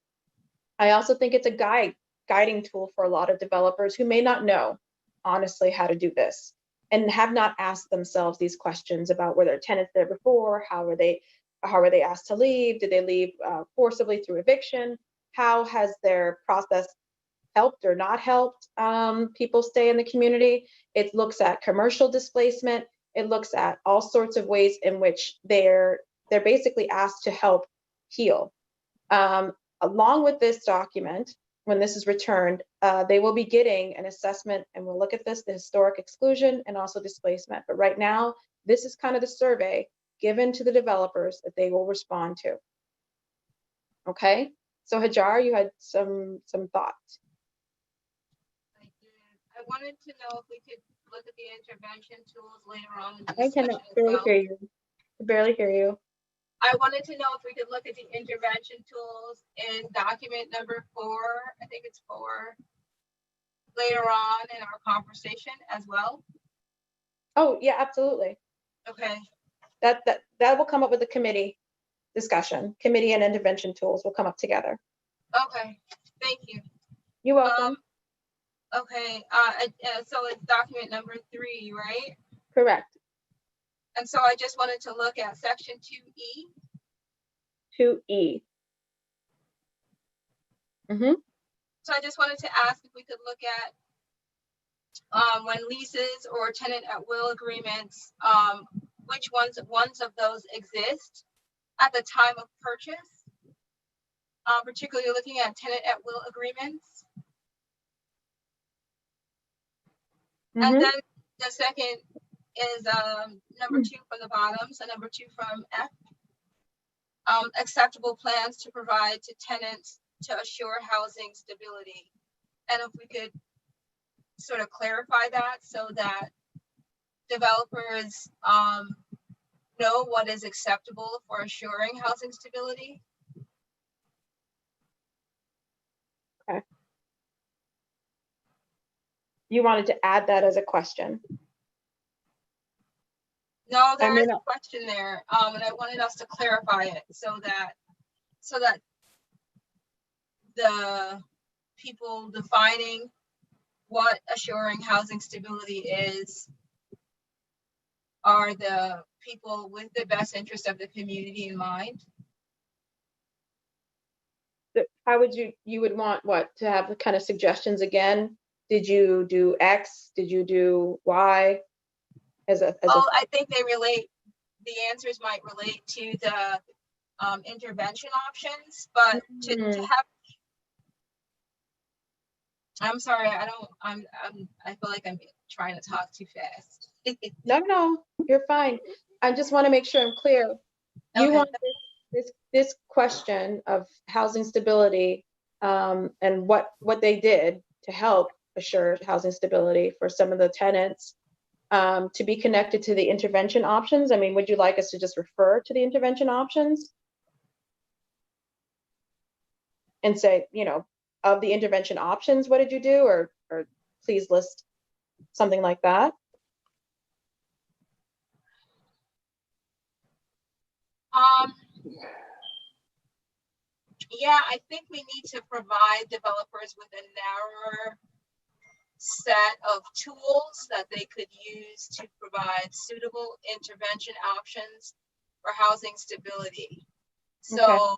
[SPEAKER 1] I also think it's a guiding tool for a lot of developers who may not know, honestly, how to do this and have not asked themselves these questions about were their tenants there before, how were they asked to leave, did they leave forcibly through eviction, how has their process helped or not helped people stay in the community. It looks at commercial displacement. It looks at all sorts of ways in which they're basically asked to help heal. Along with this document, when this is returned, they will be getting an assessment, and we'll look at this, the historic exclusion and also displacement. But right now, this is kind of the survey given to the developers that they will respond to. Okay, so Hajar, you had some thoughts.
[SPEAKER 13] I did. I wanted to know if we could look at the intervention tools later on in the
[SPEAKER 1] I
[SPEAKER 13] discussion
[SPEAKER 1] cannot barely hear you. I barely hear you.
[SPEAKER 13] I wanted to know if we could look at the intervention tools in document number 4, I think it's 4, later on in our conversation as well.
[SPEAKER 1] Oh, yeah, absolutely.
[SPEAKER 13] Okay.
[SPEAKER 1] That will come up with the committee discussion. Committee and intervention tools will come up together.
[SPEAKER 13] Okay, thank you.
[SPEAKER 1] You're welcome.
[SPEAKER 13] Okay, so it's document number 3, right?
[SPEAKER 1] Correct.
[SPEAKER 13] And so I just wanted to look at section 2E.
[SPEAKER 1] 2E.
[SPEAKER 13] So I just wanted to ask if we could look at when leases or tenant at will agreements, which ones of those exist at the time of purchase, particularly looking at tenant at will agreements. And then the second is number 2 from the bottom, so number 2 from F. Acceptable plans to provide to tenants to assure housing stability. And if we could sort of clarify that so that developers know what is acceptable for assuring housing stability.
[SPEAKER 1] Okay. You wanted to add that as a question?
[SPEAKER 13] No, there is a question there, and I wanted us to clarify it so that the people defining what assuring housing stability is are the people with the best interest of the community in mind.
[SPEAKER 1] How would you would want what to have the kind of suggestions again? Did you do X? Did you do Y?
[SPEAKER 13] I think they relate. The answers might relate to the intervention options, but to have. I'm sorry, I feel like I'm trying to talk too fast.
[SPEAKER 1] No, you're fine. I just want to make sure I'm clear. You want this question of housing stability and what they did to help assure housing stability for some of the tenants to be connected to the intervention options. I mean, would you like us to just refer to the intervention options and say, you know, of the intervention options, what did you do? Or please list something like that.
[SPEAKER 13] Yeah, I think we need to provide developers with a narrower set of tools that they could use to provide suitable intervention options for housing stability. So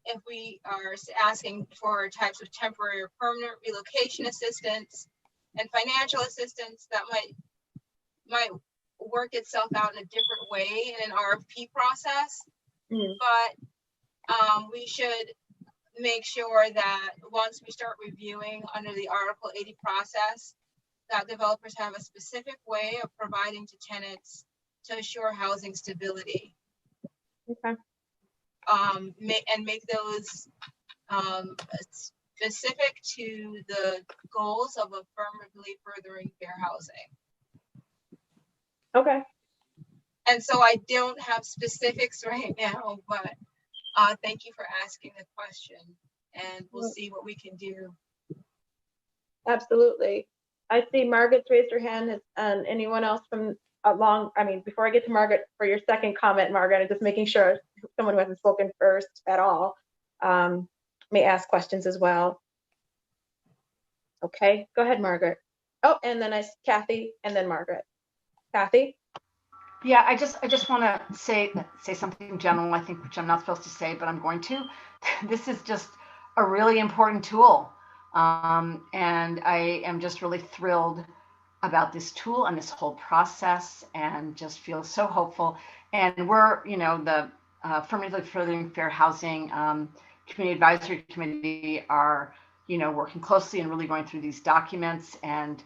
[SPEAKER 13] if we are asking for types of temporary or permanent relocation assistance and financial assistance, that might work itself out in a different way in an RFP process. But we should make sure that once we start reviewing under the Article 80 process, that developers have a specific way of providing to tenants to assure housing stability.
[SPEAKER 1] Okay.
[SPEAKER 13] And make those specific to the goals of affirmatively furthering fair housing.
[SPEAKER 1] Okay.
[SPEAKER 13] And so I don't have specifics right now, but thank you for asking the question, and we'll see what we can do.
[SPEAKER 1] Absolutely. I see Margaret's raised her hand, and anyone else from before I get to Margaret for your second comment, Margaret, I'm just making sure someone who hasn't spoken first at all may ask questions as well. Okay, go ahead, Margaret. Oh, and then Kathy, and then Margaret. Kathy?
[SPEAKER 14] Yeah, I just want to say something general, I think, which I'm not supposed to say, but I'm going to. This is just a really important tool. And I am just really thrilled about this tool and this whole process, and just feel so hopeful. And we're, the Affirmatively Furthering Fair Housing Community Advisory Committee are, working closely and really going through these documents, and,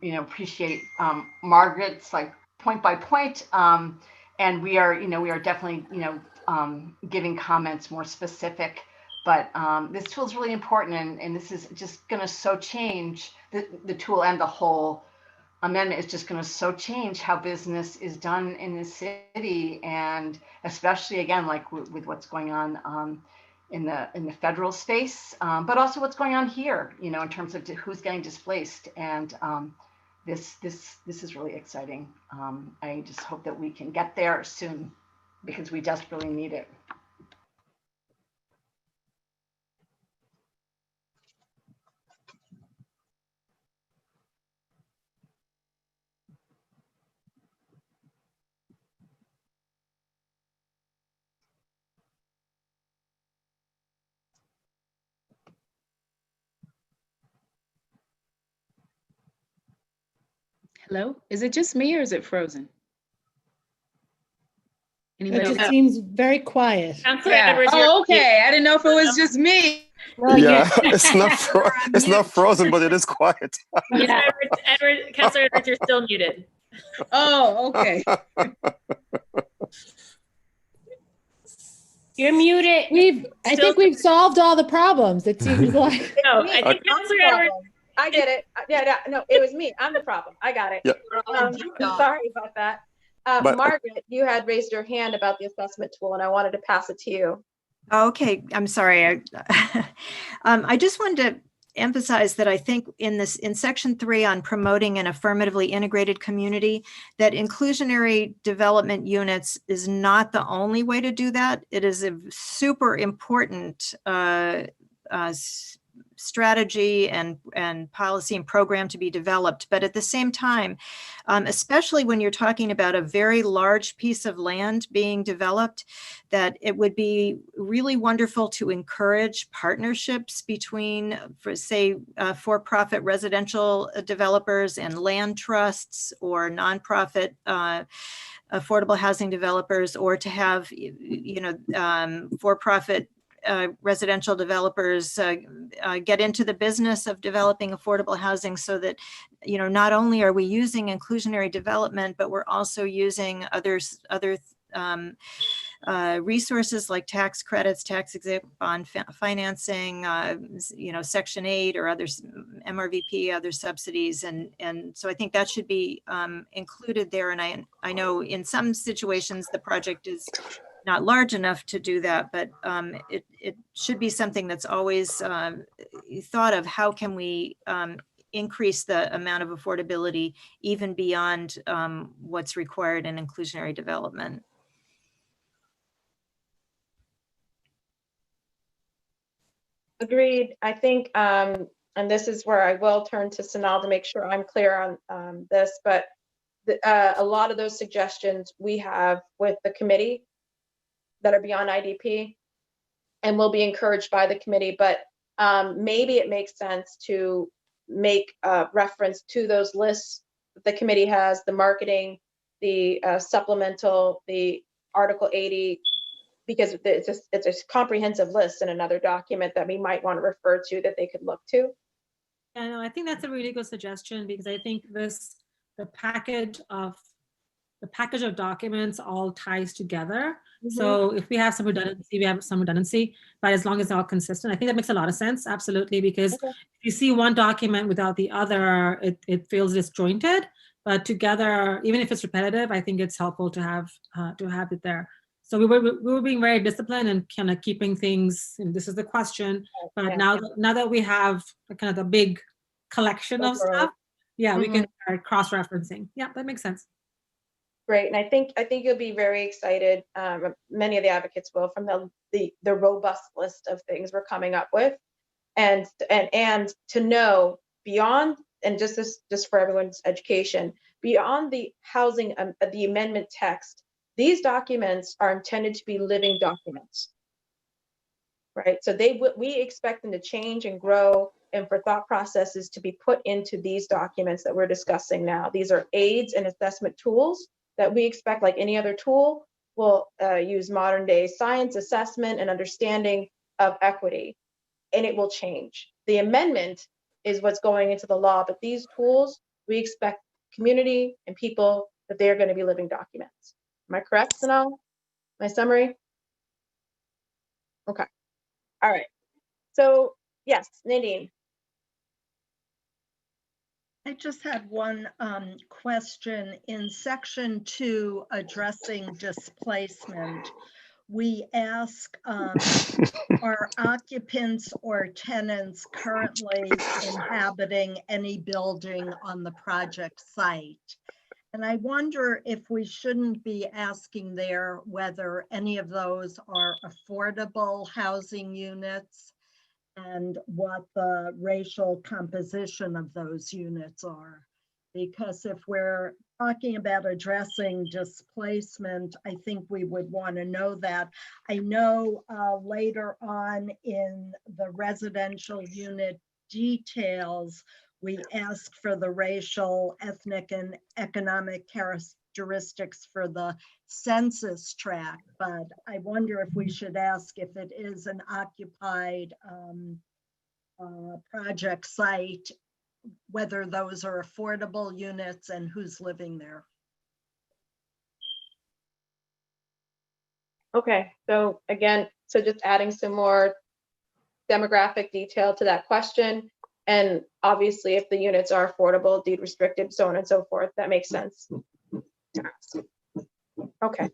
[SPEAKER 14] appreciate Margaret's point by point. And we are definitely, giving comments more specific. But this tool is really important, and this is just going to so change the tool, and the whole amendment is just going to so change how business is done in this city, and especially again, with what's going on in the federal space, but also what's going on here, in terms of who's getting displaced. And this is really exciting. I just hope that we can get there soon, because we desperately need it.
[SPEAKER 8] Hello? Is it just me, or is it frozen?
[SPEAKER 15] It just seems very quiet.
[SPEAKER 8] Yeah. Oh, okay. I didn't know if it was just me.
[SPEAKER 5] Yeah, it's not frozen, but it is quiet.
[SPEAKER 2] Yeah. Councilor Edwards, you're still muted.
[SPEAKER 8] Oh, okay.
[SPEAKER 10] You're muted.
[SPEAKER 15] I think we've solved all the problems. It seems like.
[SPEAKER 2] No, I think Councilor Edwards.
[SPEAKER 1] I get it. Yeah, no, it was me. I'm the problem. I got it.
[SPEAKER 5] Yeah.
[SPEAKER 1] Sorry about that. Margaret, you had raised your hand about the assessment tool, and I wanted to pass it to you.
[SPEAKER 11] Okay, I'm sorry. I just wanted to emphasize that I think in section 3 on promoting an affirmatively integrated community, that inclusionary development units is not the only way to do that. It is a super important strategy and policy and program to be developed. But at the same time, especially when you're talking about a very large piece of land being developed, that it would be really wonderful to encourage partnerships between, for-profit residential developers and land trusts, or nonprofit affordable housing developers, or to have, for-profit residential developers get into the business of developing affordable housing, so that, not only are we using inclusionary development, but we're also using other resources like tax credits, tax exempt bond financing, Section 8 or others, MRVP, other subsidies. And so I think that should be included there. And I know in some situations the project is not large enough to do that, but it should be something that's always thought of. How can we increase the amount of affordability even beyond what's required in inclusionary development?
[SPEAKER 1] Agreed. I think, and this is where I will turn to Sanal to make sure I'm clear on this, but a lot of those suggestions we have with the committee that are beyond IDP and will be encouraged by the committee, but maybe it makes sense to make reference to those lists the committee has, the marketing, the supplemental, the Article 80, because it's a comprehensive list in another document that we might want to refer to, that they could look to.
[SPEAKER 16] Yeah, no, I think that's a really good suggestion, because I think the package of documents all ties together. So if we have some redundancy, we have some redundancy, but as long as they're all consistent, I think that makes a lot of sense. Absolutely. Because if you see one document without the other, it feels disjointed, but together, even if it's repetitive, I think it's helpful to have it there. So we were being very disciplined and kind of keeping things, and this is the question, but now that we have kind of the big collection of stuff, we can start cross-referencing. Yeah, that makes sense.
[SPEAKER 1] Great, and I think you'll be very excited. Many of the advocates will, from the robust list of things we're coming up with, and to know beyond, and just for everyone's education, beyond the housing, the amendment text, these documents are intended to be living documents, right? So we expect them to change and grow, and for thought processes to be put into these documents that we're discussing now. These are aids and assessment tools that we expect, like any other tool, will use modern day science, assessment, and understanding of equity, and it will change. The amendment is what's going into the law, but these tools, we expect community and people that they're going to be living documents. Am I correct, Sanal? My summary? Okay. All right. So yes, Nadine.
[SPEAKER 12] I just had one question. In section 2, addressing displacement, we ask, are occupants or tenants currently inhabiting any building on the project site? And I wonder if we shouldn't be asking there whether any of those are affordable housing units and what the racial composition of those units are. Because if we're talking about addressing displacement, I think we would want to know that. I know later on in the residential unit details, we asked for the racial, ethnic, and economic characteristics for the census tract, but I wonder if we should ask if it is an occupied project site, whether those are affordable units and who's living there.
[SPEAKER 1] Okay, so again, so just adding some more demographic detail to that question. And obviously, if the units are affordable, deed restricted, so on and so forth, that makes sense. Okay.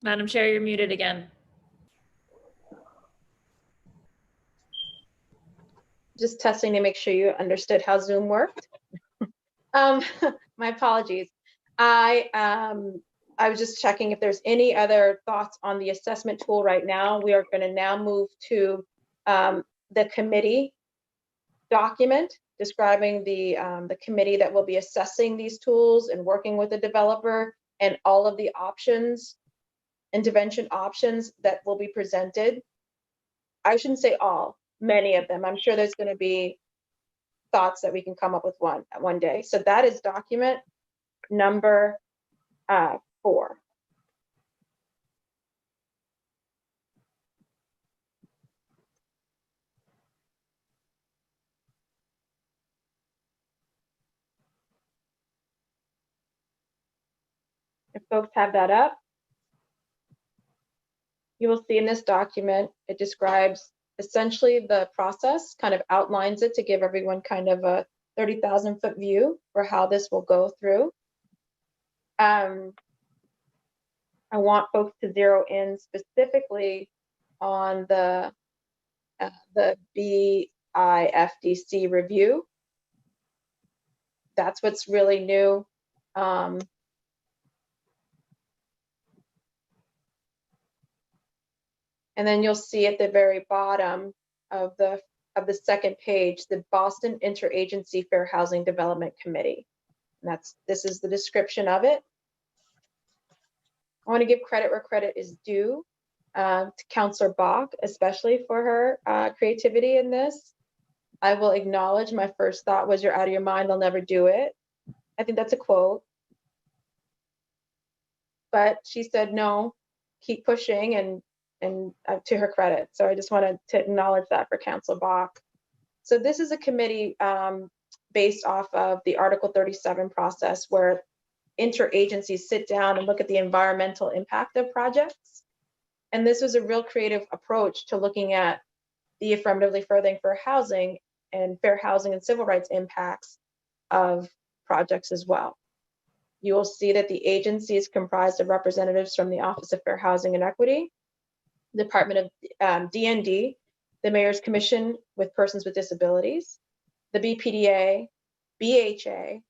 [SPEAKER 2] Madam Chair, you're muted again.
[SPEAKER 1] Just testing to make sure you understood how Zoom worked. My apologies. I was just checking if there's any other thoughts on the assessment tool right now. We are going to now move to the committee document describing the committee that will be assessing these tools and working with the developer and all of the options, intervention options that will be presented. I shouldn't say all, many of them. I'm sure there's going to be thoughts that we can come up with one day. So that is document number 4. If folks have that up, you will see in this document, it describes essentially the process, kind of outlines it to give everyone kind of a 30,000-foot view for how this will go through. I want folks to zero in specifically on the BIFDC review. That's what's really new. And then you'll see at the very bottom of the second page, the Boston Interagency Fair Housing Development Committee. And this is the description of it. I want to give credit where credit is due to Councillor Bach, especially for her creativity in this. I will acknowledge my first thought was, "You're out of your mind, they'll never do it." I think that's a quote. But she said, no, keep pushing, and to her credit. So I just wanted to acknowledge that for Councillor Bach. So this is a committee based off of the Article 37 process, where interagencies sit down and look at the environmental impact of projects. And this was a real creative approach to looking at the affirmatively furthering fair housing and fair housing and civil rights impacts of projects as well. You will see that the agency is comprised of representatives from the Office of Fair Housing and Equity, Department of DND, the Mayor's Commission with Persons with Disabilities, the BPDA, BHA.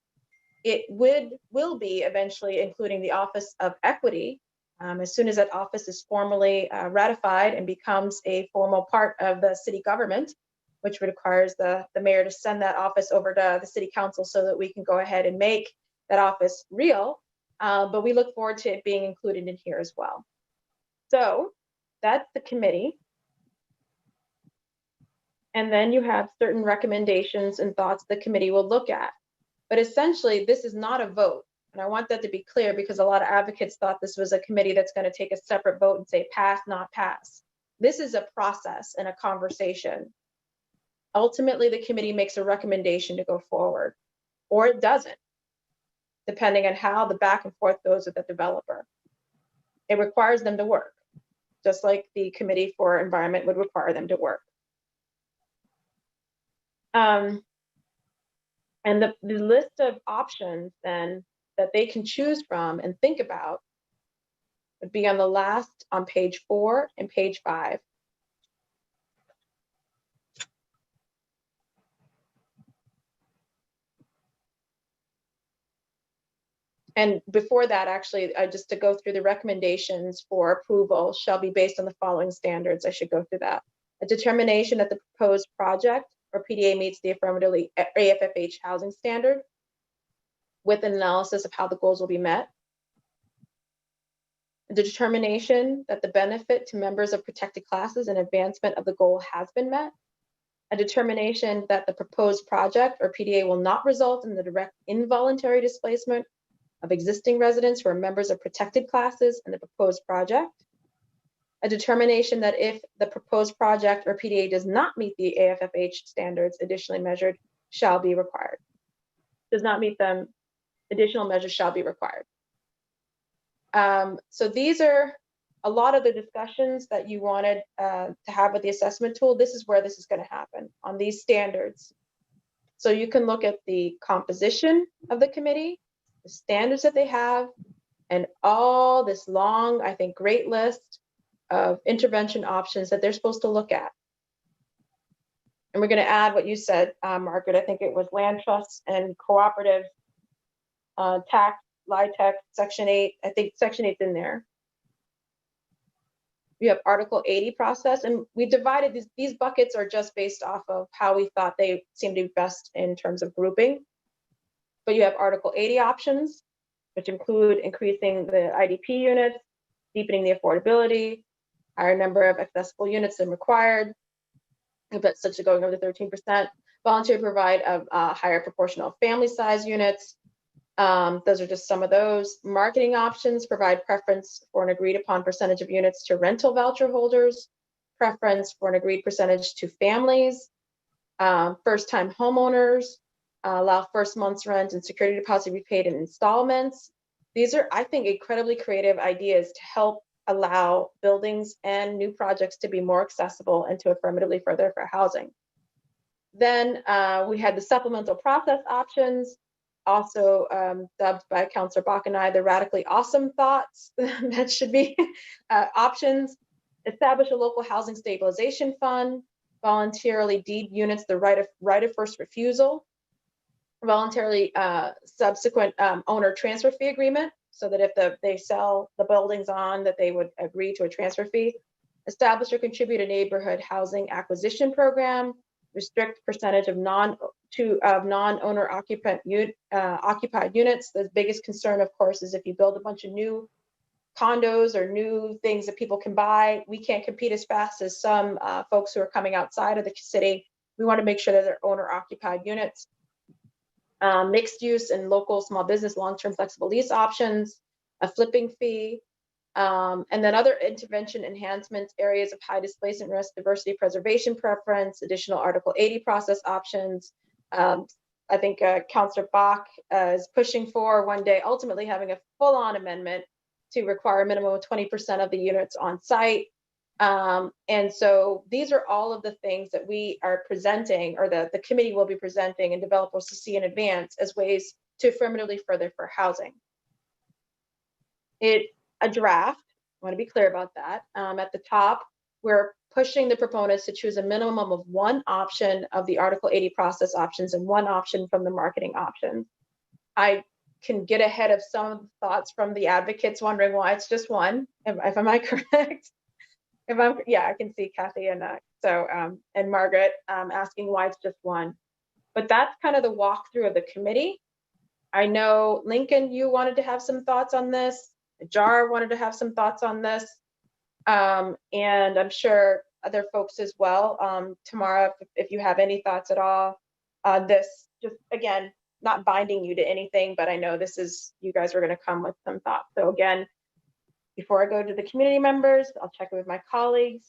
[SPEAKER 1] It will be eventually including the Office of Equity as soon as that office is formally ratified and becomes a formal part of the city government, which requires the mayor to send that office over to the city council so that we can go ahead and make that office real. But we look forward to it being included in here as well. So that's the committee. And then you have certain recommendations and thoughts the committee will look at. But essentially, this is not a vote. And I want that to be clear, because a lot of advocates thought this was a committee that's going to take a separate vote and say pass, not pass. This is a process and a conversation. Ultimately, the committee makes a recommendation to go forward, or it doesn't, depending on how the back and forth goes with the developer. It requires them to work, just like the Committee for Environment would require them to work. And the list of options then that they can choose from and think about would be on page 4 and page 5. And before that, actually, just to go through the recommendations for approval shall be based on the following standards. I should go through that. A determination that the proposed project or PDA meets the affirmatively AFFH housing standard with an analysis of how the goals will be met. The determination that the benefit to members of protected classes and advancement of the goal has been met. A determination that the proposed project or PDA will not result in the direct involuntary displacement of existing residents who are members of protected classes in the proposed project. A determination that if the proposed project or PDA does not meet the AFFH standards additionally measured shall be required. Does not meet them, additional measures shall be required. So these are a lot of the discussions that you wanted to have with the assessment tool. This is where this is going to happen on these standards. So you can look at the composition of the committee, the standards that they have, and all this long, I think, great list of intervention options that they're supposed to look at. And we're going to add what you said, Margaret. I think it was land trusts and cooperative tax, LIHTC, Section 8. I think Section 8's in there. We have Article 80 process, and we divided these buckets are just based off of how we thought they seemed to be best in terms of grouping. But you have Article 80 options, which include increasing the IDP units, deepening the affordability, higher number of accessible units than required, but such as going over the 13%, volunteer provide a higher proportional family size units. Those are just some of those. Marketing options provide preference for an agreed upon percentage of units to rental voucher holders, preference for an agreed percentage to families, first-time homeowners, allow first month's rent and security deposit to be paid in installments. These are, I think, incredibly creative ideas to help allow buildings and new projects to be more accessible and to affirmatively further fair housing. Then we had the supplemental process options, also dubbed by Councillor Bach and I, the radically awesome thoughts that should be options. Establish a local housing stabilization fund, voluntarily deed units the right of first refusal, voluntarily subsequent owner transfer fee agreement, so that if they sell the buildings on, that they would agree to a transfer fee. Establish or contribute a neighborhood housing acquisition program, restrict percentage of non-owner occupied units. The biggest concern, of course, is if you build a bunch of new condos or new things that people can buy, we can't compete as fast as some folks who are coming outside of the city. We want to make sure that they're owner occupied units. Mixed use and local small business long-term flexible lease options, a flipping fee, and then other intervention enhancements, areas of high displacement risk, diversity preservation preference, additional Article 80 process options. I think Councillor Bach is pushing for one day ultimately having a full-on amendment to require a minimum of 20% of the units on site. And so these are all of the things that we are presenting, or the committee will be presenting, and developers to see in advance as ways to affirmatively further for housing. A draft, I want to be clear about that. At the top, we're pushing the proponents to choose a minimum of one option of the Article 80 process options and one option from the marketing options. I can get ahead of some of the thoughts from the advocates wondering why it's just one. Am I correct? Yeah, I can see Kathy and and Margaret asking why it's just one. But that's kind of the walkthrough of the committee. I know Lincoln, you wanted to have some thoughts on this. Jar wanted to have some thoughts on this, and I'm sure other folks as well. Tamara, if you have any thoughts at all on this, just again, not binding you to anything, but I know this is, you guys are going to come with some thoughts. So again, before I go to the community members, I'll check with my colleagues.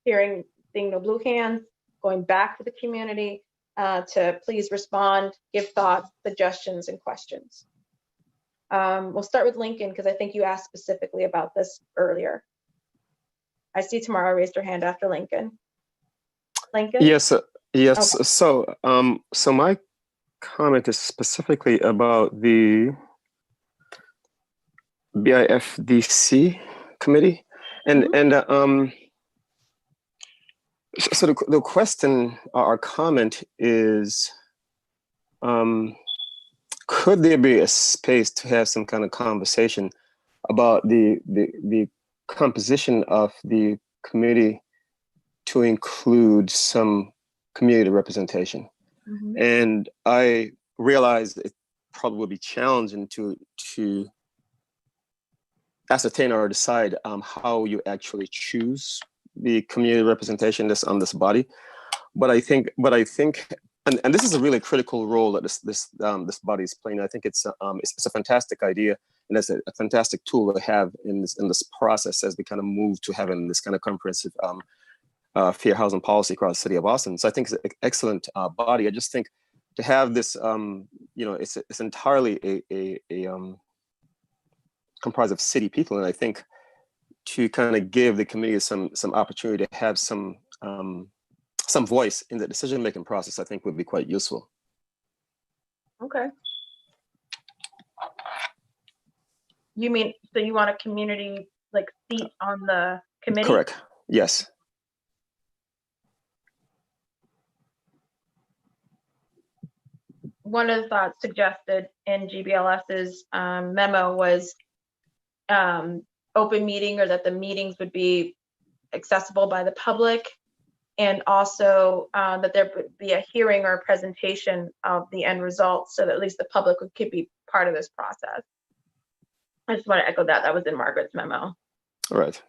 [SPEAKER 1] Seeing no blue hands, going back to the community to please respond, give thoughts, suggestions, and questions. We'll start with Lincoln, because I think you asked specifically about this earlier. I see Tamara raised her hand after Lincoln. Lincoln?
[SPEAKER 5] Yes, yes.
[SPEAKER 1] Okay.
[SPEAKER 5] So my comment is specifically about the BIFDC committee, and so the question or comment is, could there be a space to have some kind of conversation about the composition of the committee to include some community representation? And I realize probably will be challenging to ascertain or decide how you actually choose the community representation that's on this body. But I think, and this is a really critical role that this body is playing. I think it's a fantastic idea, and it's a fantastic tool to have in this process as we kind of move to having this kind of comprehensive fair housing policy across the city of Boston. So I think it's an excellent body. I just think to have this, it's entirely a comprised of city people, and I think to kind of give the community some opportunity to have some voice in the decision-making process, I think would be quite useful.
[SPEAKER 1] Okay. You mean, so you want a community like seat on the committee?
[SPEAKER 5] Correct. Yes.
[SPEAKER 1] One of the thoughts suggested in GBLS's memo was open meeting, or that the meetings would be accessible by the public, and also that there would be a hearing or a presentation of the end results, so that at least the public could be part of this process. I just want to echo that. That was in Margaret's memo.
[SPEAKER 5] All right.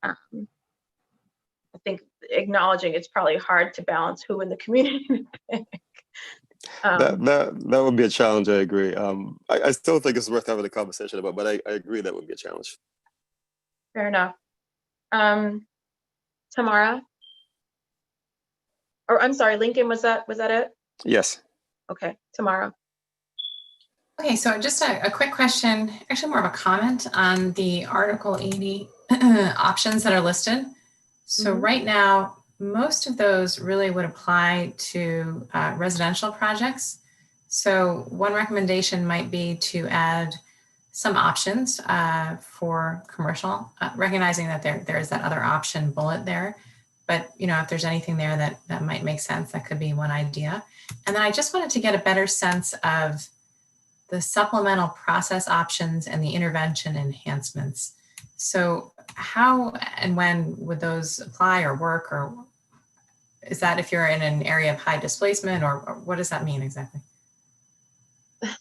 [SPEAKER 1] I think acknowledging it's probably hard to balance who in the community.
[SPEAKER 5] That would be a challenge. I agree. I still think it's worth having a conversation about, but I agree that would be a challenge.
[SPEAKER 1] Fair enough. Tamara, or I'm sorry, Lincoln, was that it?
[SPEAKER 5] Yes.
[SPEAKER 1] Okay, Tamara.
[SPEAKER 7] Okay, so just a quick question, actually more of a comment on the Article 80 options that are listed. So right now, most of those really would apply to residential projects. So one recommendation might be to add some options for commercial, recognizing that there is that other option bullet there. But if there's anything there that might make sense, that could be one idea. And then I just wanted to get a better sense of the supplemental process options and the intervention enhancements. So how and when would those apply or work, or is that if you're in an area of high displacement, or what does that mean exactly?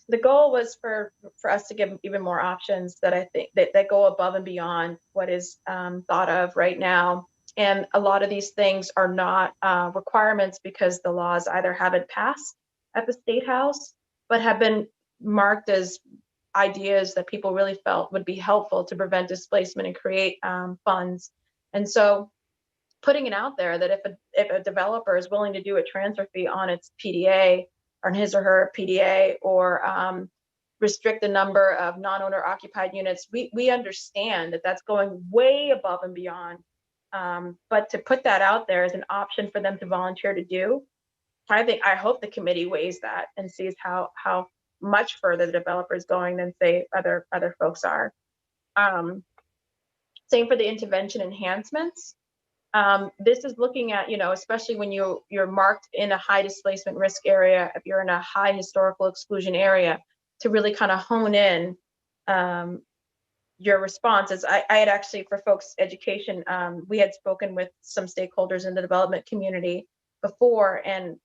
[SPEAKER 1] The goal was for us to give even more options that I think that go above and beyond what is thought of right now. And a lot of these things are not requirements, because the laws either haven't passed at the State House, but have been marked as ideas that people really felt would be helpful to prevent displacement and create funds. And so putting it out there that if a developer is willing to do a transfer fee on its PDA, or on his or her PDA, or restrict the number of non-owner occupied units, we understand that that's going way above and beyond. But to put that out there as an option for them to volunteer to do, I hope the committee weighs that and sees how much further the developer is going than say other folks are. Same for the intervention enhancements. This is looking at, especially when you're marked in a high displacement risk area, if you're in a high historical exclusion area, to really kind of hone in your responses. I had actually, for folks' education, we had spoken with some stakeholders in the development community before, and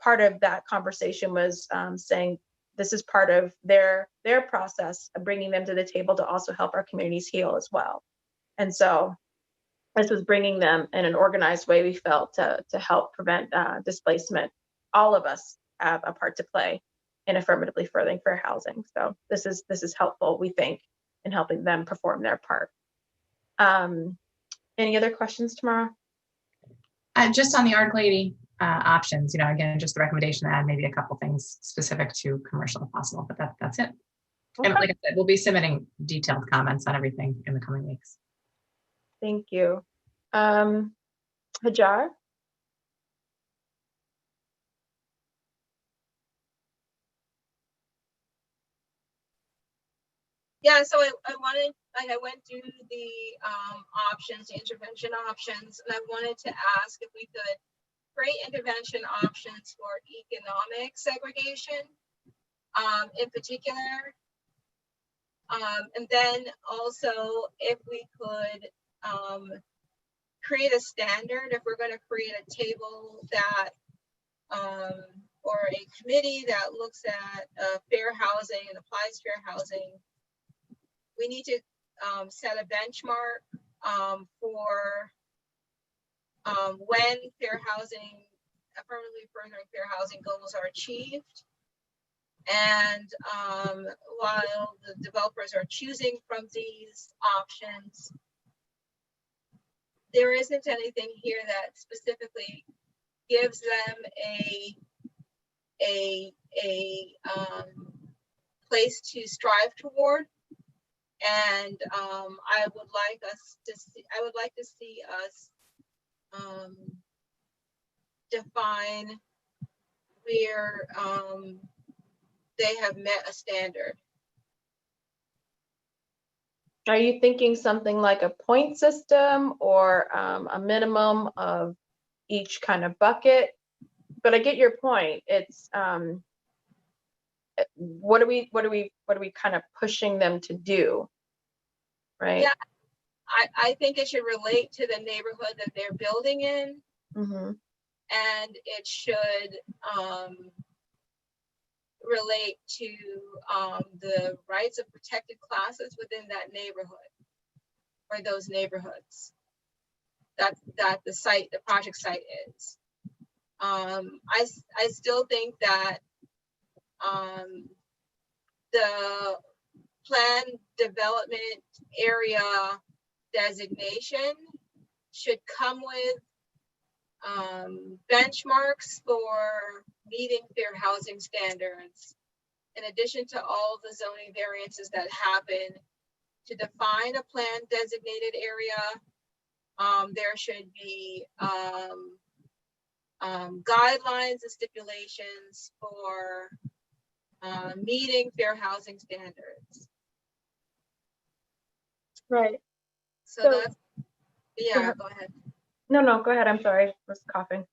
[SPEAKER 1] part of that conversation was saying this is part of their process of bringing them to the table to also help our communities heal as well. And so this was bringing them in an organized way, we felt, to help prevent displacement. All of us have a part to play in affirmatively furthering fair housing. So this is helpful, we think, in helping them perform their part. Any other questions, Tamara?
[SPEAKER 7] Just on the Article 80 options, again, just the recommendation to add maybe a couple things specific to commercial if possible, but that's it. Okay. And like I said, we'll be submitting detailed comments on everything in the coming weeks.
[SPEAKER 1] Thank you. Hajar?
[SPEAKER 13] Yeah, so I went through the options, the intervention options, and I wanted to ask if we could create intervention options for economic segregation in particular. And then also if we could create a standard, if we're going to create a table that or a committee that looks at fair housing and applies fair housing, we need to set a benchmark for when fair housing, affirmatively furthering fair housing goals are achieved. And while the developers are choosing from these options, there isn't anything here that specifically gives them a place to strive toward. And I would like to see us define where they have met a standard.
[SPEAKER 1] Are you thinking something like a point system or a minimum of each kind of bucket? But I get your point. It's what are we kind of pushing them to do, right?
[SPEAKER 13] Yeah, I think it should relate to the neighborhood that they're building in, and it should relate to the rights of protected classes within that neighborhood or those neighborhoods that the project site is. I still think that the planned development area designation should come with benchmarks for meeting fair housing standards, in addition to all the zoning variances that happen to define a planned designated area. There should be guidelines and stipulations for meeting fair housing standards.
[SPEAKER 1] Right.
[SPEAKER 13] So that's, yeah, go ahead.
[SPEAKER 1] No, go ahead. I'm sorry. I was coughing.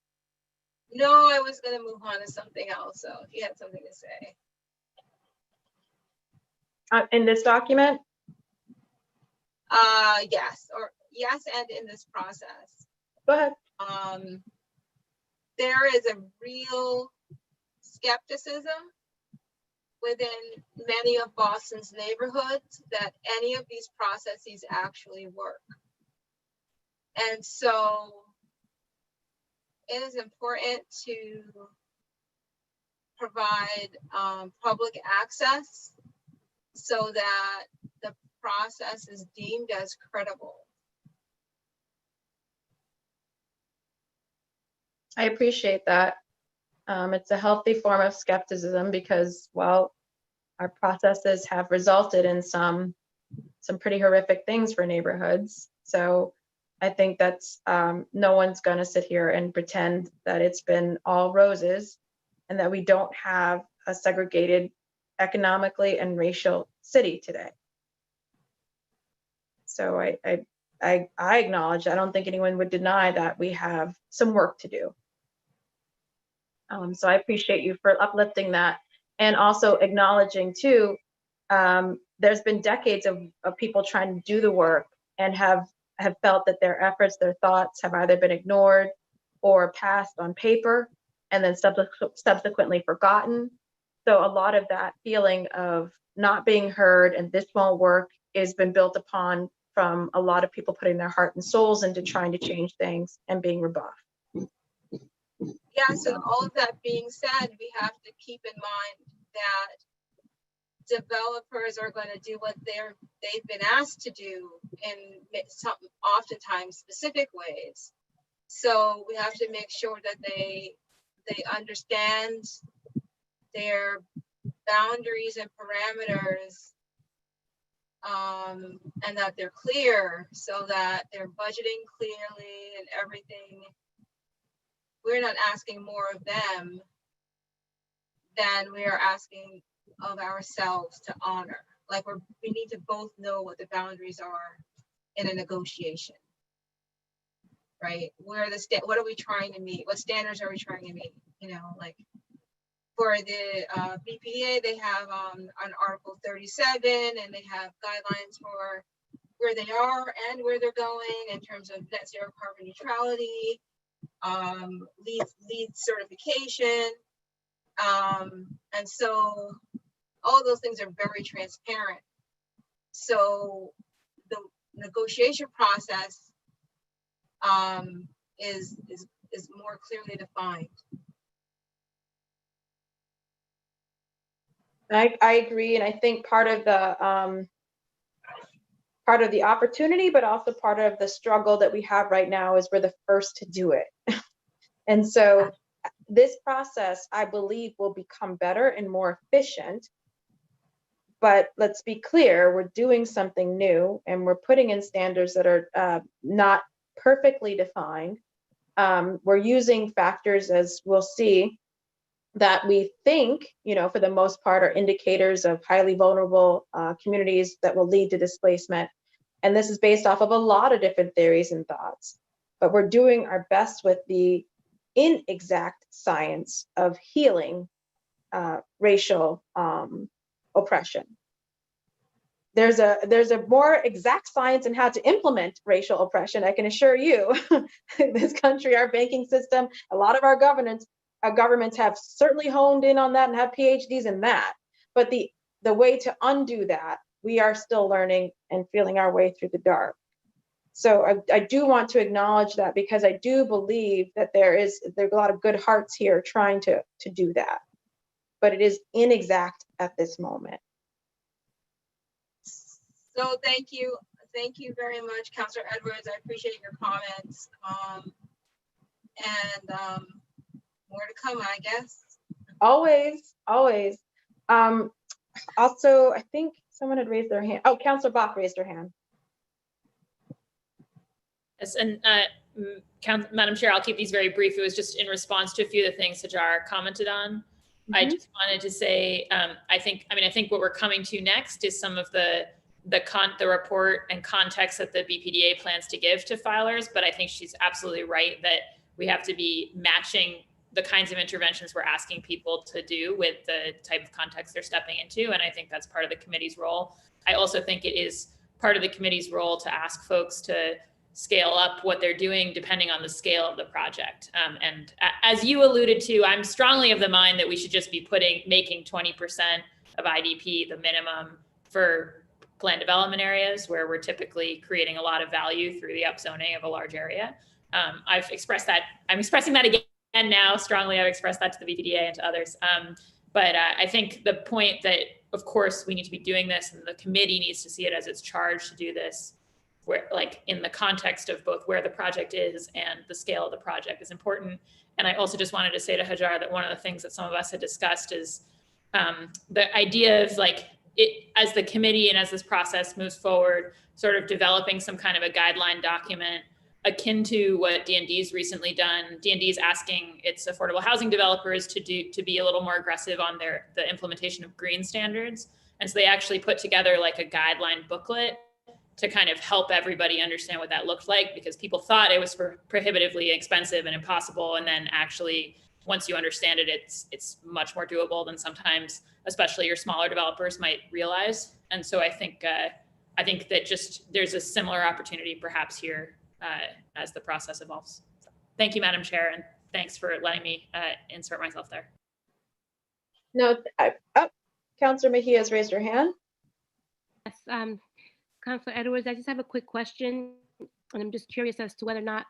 [SPEAKER 13] No, I was going to move on to something else. So if you had something to say.
[SPEAKER 1] In this document?
[SPEAKER 13] Yes, and in this process.
[SPEAKER 1] Go ahead.
[SPEAKER 13] There is a real skepticism within many of Boston's neighborhoods that any of these processes actually work. And so it is important to provide public access so that the process is deemed as credible.
[SPEAKER 1] I appreciate that. It's a healthy form of skepticism because, well, our processes have resulted in some pretty horrific things for neighborhoods. So I think that's no one's going to sit here and pretend that it's been all roses and that we don't have a segregated economically and racial city today. So I acknowledge, I don't think anyone would deny that we have some work to do. So I appreciate you for uplifting that and also acknowledging too, there's been decades of people trying to do the work and have felt that their efforts, their thoughts have either been ignored or passed on paper and then subsequently forgotten. So a lot of that feeling of not being heard and this won't work has been built upon from a lot of people putting their heart and souls into trying to change things and being rebuffed.
[SPEAKER 13] Yeah, so all of that being said, we have to keep in mind that developers are going to do what they've been asked to do in some oftentimes specific ways. So we have to make sure that they understand their boundaries and parameters, and that they're clear so that they're budgeting clearly and everything. We're not asking more of them than we are asking of ourselves to honor. Like we need to both know what the boundaries are in a negotiation, right? What are we trying to meet? What standards are we trying to meet? You know, like for the BPA, they have on Article 37, and they have guidelines for where they are and where they're going in terms of net zero carbon neutrality, LEED certification. And so all of those things are very transparent. So the negotiation process is more clearly defined.
[SPEAKER 1] I agree, and I think part of the opportunity, but also part of the struggle that we have right now is we're the first to do it. And so this process, I believe, will become better and more efficient. But let's be clear, we're doing something new and we're putting in standards that are not perfectly defined. We're using factors, as we'll see, that we think, for the most part, are indicators of highly vulnerable communities that will lead to displacement. And this is based off of a lot of different theories and thoughts. But we're doing our best with the inexact science of healing racial oppression. There's a more exact science in how to implement racial oppression. I can assure you, this country, our banking system, a lot of our governments have certainly honed in on that and have PhDs in that. But the way to undo that, we are still learning and feeling our way through the dark. So I do want to acknowledge that, because I do believe that there's a lot of good hearts here trying to do that. But it is inexact at this moment.
[SPEAKER 13] So thank you very much, Councilor Edwards. I appreciate your comments. More to come, I guess.
[SPEAKER 1] Always. Also, I think someone had raised their hand. Oh, Councilor Bach raised her hand.
[SPEAKER 2] Yes, and Madam Chair, I'll keep these very brief. It was just in response to a few of the things Hajar commented on. Mm-hmm. I just wanted to say, I think what we're coming to next is some of the report and context that the BPDA plans to give to filers. But I think she's absolutely right that we have to be matching the kinds of interventions we're asking people to do with the type of context they're stepping into. And I think that's part of the committee's role. I also think it is part of the committee's role to ask folks to scale up what they're doing depending on the scale of the project. And as you alluded to, I'm strongly of the mind that we should just be making 20% of IDP the minimum for planned development areas where we're typically creating a lot of value through the upzoning of a large area. I've expressed that, I'm expressing that again now strongly. I've expressed that to the BPDA and to others. But I think the point that, of course, we need to be doing this and the committee needs to see it as its charge to do this, where, like, in the context of both where the project is and the scale of the project is important. And I also just wanted to say to Hajar that one of the things that some of us had discussed is the idea of, like, it as the committee and as this process moves forward, sort of developing some kind of a guideline document akin to what D&D's recently done. D&D's asking its affordable housing developers to be a little more aggressive on the implementation of green standards. And so they actually put together like a guideline booklet to kind of help everybody understand what that looked like, because people thought it was prohibitively expensive and impossible. And then actually, once you understand it, it's much more doable than sometimes, especially your smaller developers, might realize. And so I think that just there's a similar opportunity perhaps here as the process evolves. So, thank you, Madam Chair, and thanks for letting me insert myself there.
[SPEAKER 1] No, Councilor Mejia has raised her hand.
[SPEAKER 10] Yes, Councilor Edwards, I just have a quick question, and I'm just curious as to whether or not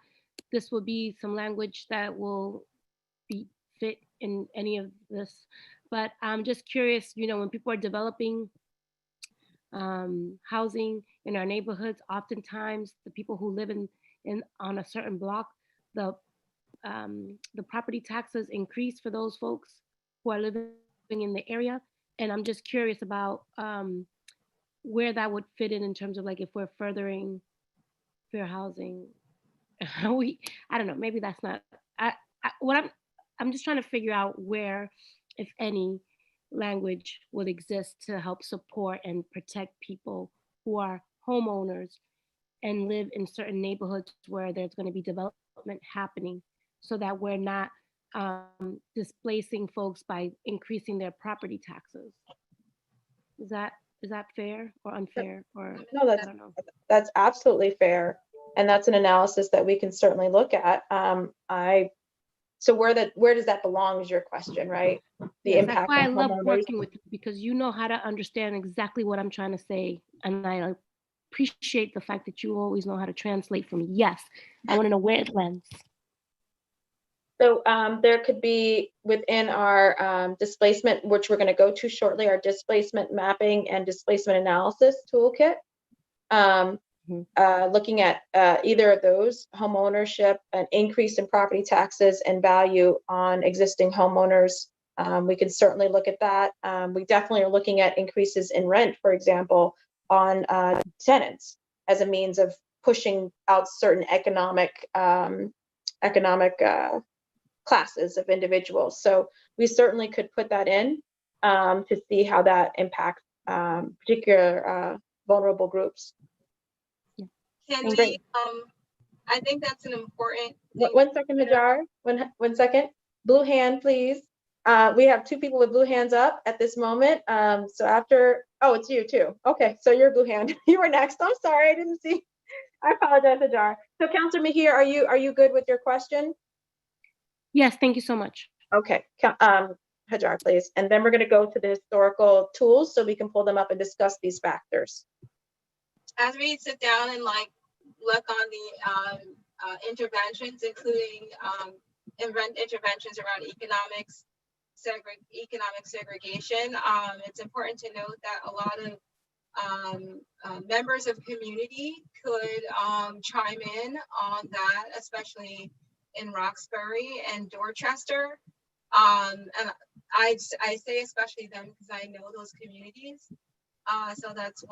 [SPEAKER 10] this will be some language that will be fit in any of this. But I'm just curious, when people are developing housing in our neighborhoods, oftentimes the people who live on a certain block, the property taxes increase for those folks who are living in the area. And I'm just curious about where that would fit in terms of, like, if we're furthering fair housing, I don't know, maybe that's not, I'm just trying to figure out where, if any, language would exist to help support and protect people who are homeowners and live in certain neighborhoods where there's going to be development happening, so that we're not displacing folks by increasing their property taxes. Is that fair or unfair? Or
[SPEAKER 1] no, that's absolutely fair, and that's an analysis that we can certainly look at. I So where does that belong is your question, right? The
[SPEAKER 10] Yes,
[SPEAKER 1] impact
[SPEAKER 10] that's why I
[SPEAKER 1] on
[SPEAKER 10] love
[SPEAKER 1] homeowners.
[SPEAKER 10] working with you, because you know how to understand exactly what I'm trying to say. And I appreciate the fact that you always know how to translate for me. Yes, I want to know where it lands.
[SPEAKER 1] So there could be within our displacement, which we're going to go to shortly, our displacement mapping and displacement analysis toolkit. Looking at either of those, home ownership, an increase in property taxes and value on existing homeowners. We can certainly look at that. We definitely are looking at increases in rent, for example, on tenants as a means of pushing out certain economic classes of individuals. So we certainly could put that in to see how that impacts particular vulnerable groups.
[SPEAKER 13] Can we, I think that's an important thing.
[SPEAKER 1] One second, Hajar, one second. Blue hand, please. We have two people with blue hands up at this moment. So after, oh, it's you too. Okay, so you're blue hand. You were next. I'm sorry, I didn't see. I apologize, Hajar. So Councilor Mejia, are you good with your question?
[SPEAKER 10] Yes, thank you so much.
[SPEAKER 1] Okay, Hajar, please. And then we're going to go to the historical tools so we can pull them up and discuss these factors.
[SPEAKER 13] As we sit down and like look on the interventions, including interventions around economic segregation, it's important to note that a lot of members of community could chime in on that, especially in Roxbury and Dorchester. And I say especially them because I know those communities. So that's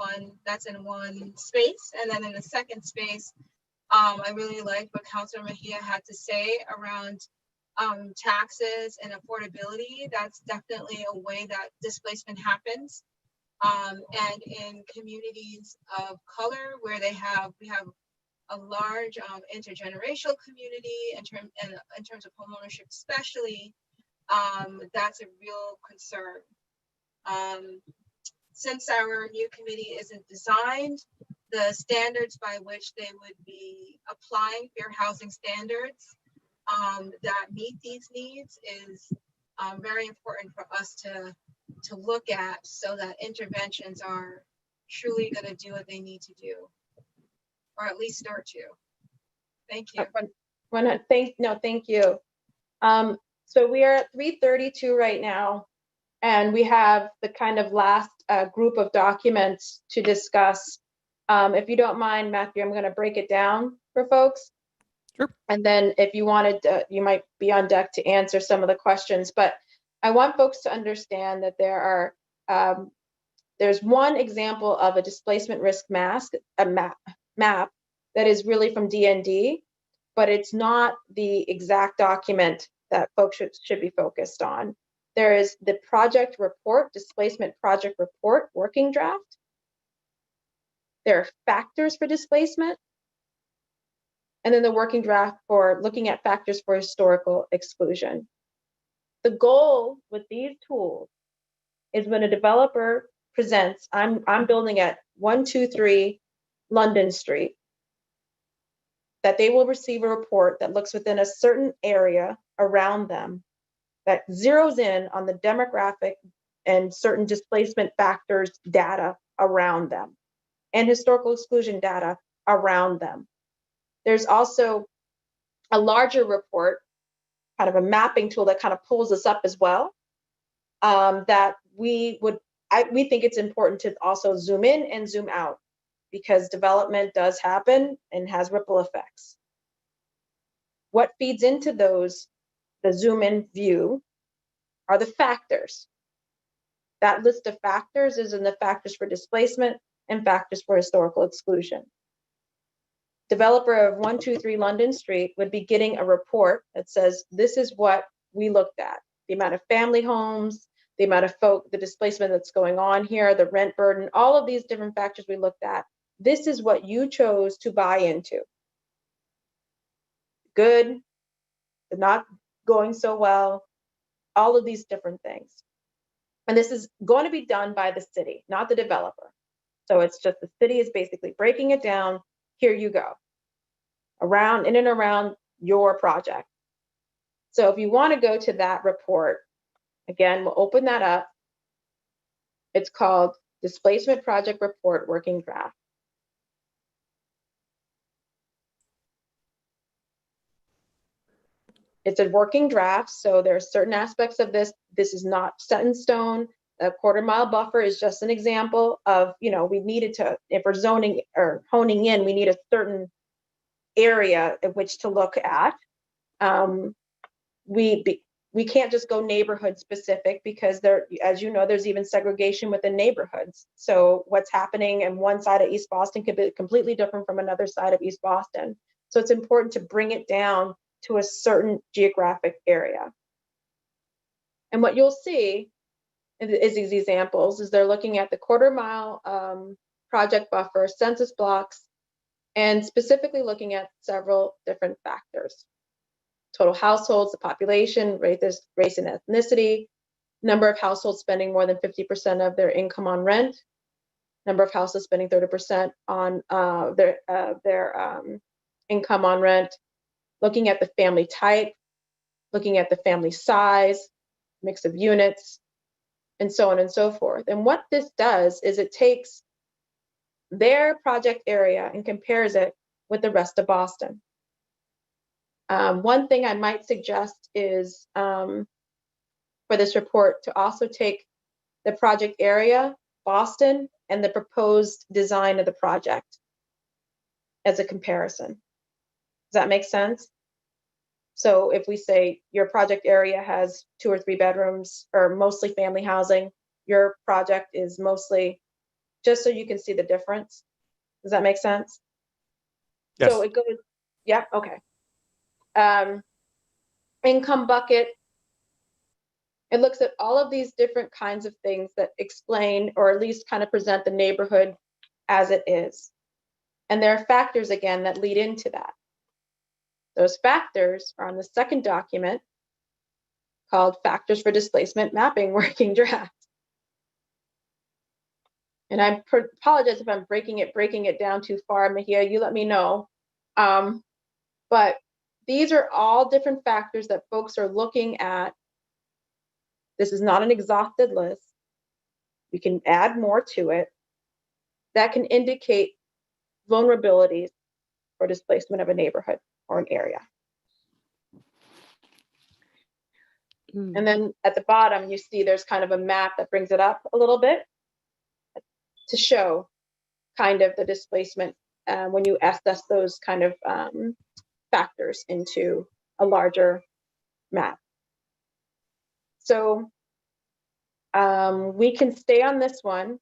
[SPEAKER 13] in one space. And then in the second space, I really liked what Councilor Mejia had to say around taxes and affordability. That's definitely a way that displacement happens. And in communities of color where we have a large intergenerational community in terms of homeownership, especially, that's a real concern. Since our new committee isn't designed, the standards by which they would be applying fair housing standards that meet these needs is very important for us to look at, so that interventions are truly going to do what they need to do, or at least start to. Thank you.
[SPEAKER 1] Thank you. So we are at 3:32 right now, and we have the kind of last group of documents to discuss. If you don't mind, Matthew, I'm going to break it down for folks.
[SPEAKER 17] Sure.
[SPEAKER 1] And then if you wanted, you might be on deck to answer some of the questions. But I want folks to understand that there's one example of a displacement risk map that is really from DND, but it's not the exact document that folks should be focused on. There is the project report, displacement project report working draft. There are factors for displacement. And then the working draft for looking at factors for historical exclusion. The goal with these tools is when a developer presents, I'm building at 123 London Street, that they will receive a report that looks within a certain area around them that zeroes in on the demographic and certain displacement factors data around them and historical exclusion data around them. There's also a larger report, kind of a mapping tool that kind of pulls this up as well, that we think it's important to also zoom in and zoom out, because development does happen and has ripple effects. What feeds into those, the zoom in view, are the factors. That list of factors is in the factors for displacement and factors for historical exclusion. Developer of 123 London Street would be getting a report that says, this is what we looked at. The amount of family homes, the amount of the displacement that's going on here, the rent burden, all of these different factors we looked at. This is what you chose to buy into. Good, but not going so well, all of these different things. And this is going to be done by the city, not the developer. So it's just the city is basically breaking it down. Here you go. In and around your project. So if you want to go to that report, again, we'll open that up. It's called Displacement Project Report Working Draft. It's a working draft, so there are certain aspects of this. This is not set in stone. A quarter-mile buffer is just an example of, we needed to, if we're zoning or honing in, we need a certain area at which to look at. We can't just go neighborhood specific because there, as you know, there's even segregation within neighborhoods. So what's happening in one side of East Boston could be completely different from another side of East Boston. So it's important to bring it down to a certain geographic area. And what you'll see is these examples, is they're looking at the quarter-mile project buffer, census blocks, and specifically looking at several different factors. Total households, the population, race and ethnicity, number of households spending more than 50% of their income on rent, number of households spending 30% on their income on rent, looking at the family type, looking at the family size, mix of units, and so on and so forth. And what this does is it takes their project area and compares it with the rest of Boston. One thing I might suggest is for this report to also take the project area, Boston, and the proposed design of the project as a comparison. Does that make sense? So if we say your project area has 2 or 3 bedrooms or mostly family housing, your project is mostly, just so you can see the difference. Does that make sense?
[SPEAKER 5] Yes.
[SPEAKER 1] So it goes, yeah, okay. Income bucket. It looks at all of these different kinds of things that explain or at least kind of present the neighborhood as it is. And there are factors, again, that lead into that. Those factors are on the second document called Factors for Displacement Mapping Working Draft. And I apologize if I'm breaking it down too far, Mejia, you let me know. But these are all different factors that folks are looking at. This is not an exhausted list. We can add more to it that can indicate vulnerabilities for displacement of a neighborhood or an area. And then at the bottom, you see there's kind of a map that brings it up a little bit to show kind of the displacement when you assess those kind of factors into a larger map. So we can stay on this one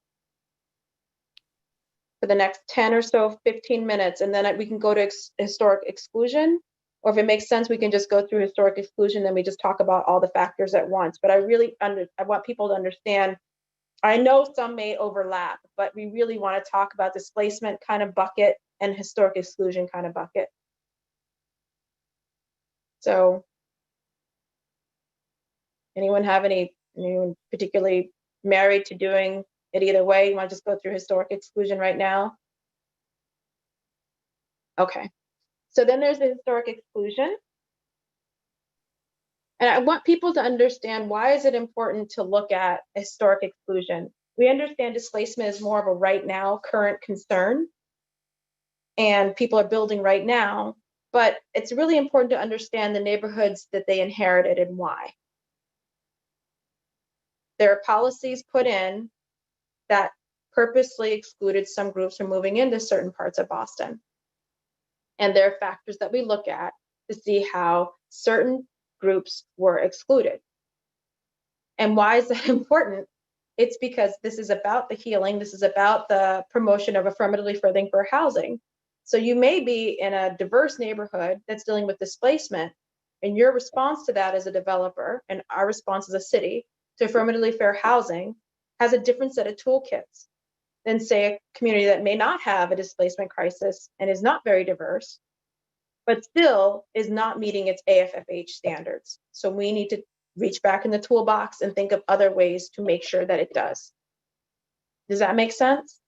[SPEAKER 1] for the next 10 or so, 15 minutes, and then we can go to historic exclusion, or if it makes sense, we can just go through historic exclusion, then we just talk about all the factors at once. But I want people to understand, I know some may overlap, but we really want to talk about displacement kind of bucket and historic exclusion kind of bucket. So anyone particularly married to doing it either way? You want to just go through historic exclusion right now? Okay. So then there's the historic exclusion. And I want people to understand, why is it important to look at historic exclusion? We understand displacement is more of a right now current concern, and people are building right now, but it's really important to understand the neighborhoods that they inherited and why. There are policies put in that purposely excluded some groups from moving into certain parts of Boston. And there are factors that we look at to see how certain groups were excluded. And why is that important? It's because this is about the healing. This is about the promotion of affirmatively furthering fair housing. So you may be in a diverse neighborhood that's dealing with displacement, and your response to that as a developer, and our response as a city to affirmatively fair housing, has a different set of toolkits than, say, a community that may not have a displacement crisis and is not very diverse, but still is not meeting its AFFH standards. So we need to reach back in the toolbox and think of other ways to make sure that it does. Does that make sense?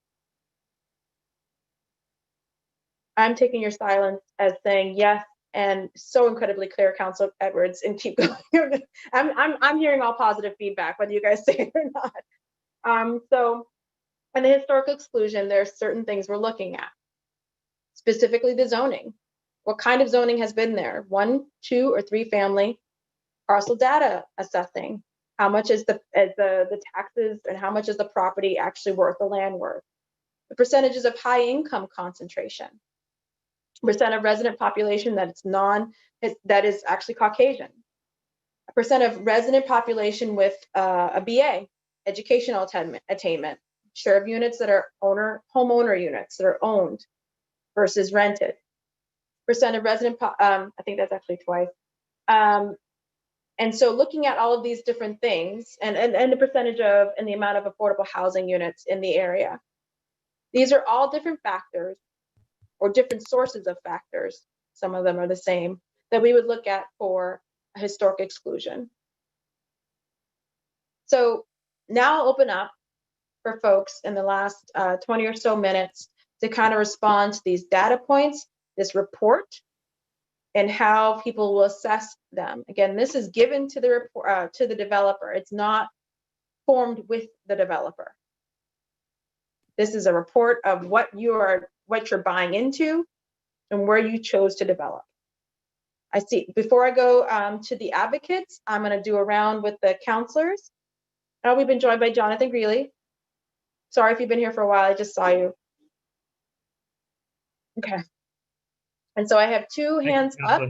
[SPEAKER 1] I'm taking your silence as saying, yes, and so incredibly clear, Councilor Edwards, and keep going. I'm hearing all positive feedback, whether you guys say it or not. So in the historical exclusion, there are certain things we're looking at, specifically the zoning. What kind of zoning has been there? 1, 2, or 3 family, parcel data assessing. How much is the taxes and how much is the property actually worth, the land worth? The percentages of high income concentration. Percent of resident population that that is actually Caucasian. A percent of resident population with a BA, educational attainment. Share of units that are homeowner units that are owned versus rented. Percent of resident, I think that's actually twice. And so looking at all of these different things and the percentage of and the amount of affordable housing units in the area. These are all different factors or different sources of factors. Some of them are the same that we would look at for a historic exclusion. So now I'll open up for folks in the last 20 or so minutes to kind of respond to these data points, this report, and how people will assess them. Again, this is given to the report to the developer. It's not formed with the developer. This is a report of what you're buying into and where you chose to develop. I see. Before I go to the advocates, I'm going to do a round with the counselors. We've been joined by Jonathan Greeley. Sorry if you've been here for a while. I just saw you. Okay. And so I have 2 hands up.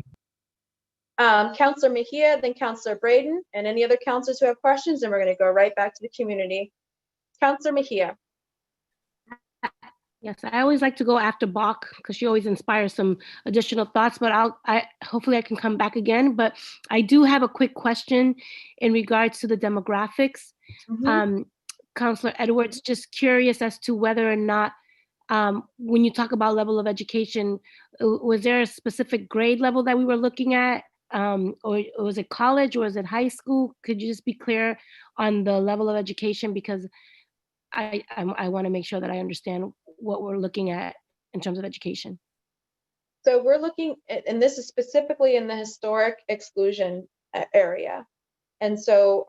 [SPEAKER 1] Councilor Mejia, then Councilor Braden, and any other counselors who have questions, and we're going to go right back to the community. Councilor Mejia.
[SPEAKER 10] Yes, I always like to go after Bach because she always inspires some additional thoughts, but hopefully I can come back again. But I do have a quick question in regards to the demographics. Councilor Edwards, just curious as to whether or not when you talk about level of education, was there a specific grade level that we were looking at? Or was it college or was it high school? Could you just be clear on the level of education? Because I want to make sure that I understand what we're looking at in terms of education.
[SPEAKER 1] So we're looking at, and this is specifically in the historic exclusion area. And so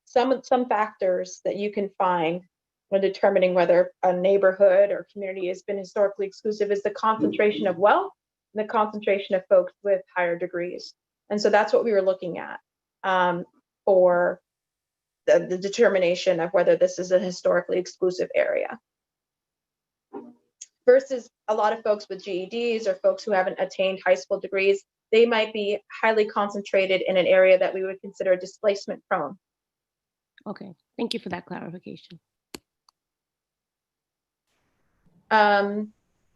[SPEAKER 1] some factors that you can find when determining whether a neighborhood or community has been historically exclusive is the concentration of wealth and the concentration of folks with higher degrees. And so that's what we were looking at for the determination of whether this is a historically exclusive area. Versus a lot of folks with GEDs or folks who haven't attained high school degrees, they might be highly concentrated in an area that we would consider displacement prone.
[SPEAKER 10] Okay, thank you for that clarification.
[SPEAKER 1] Are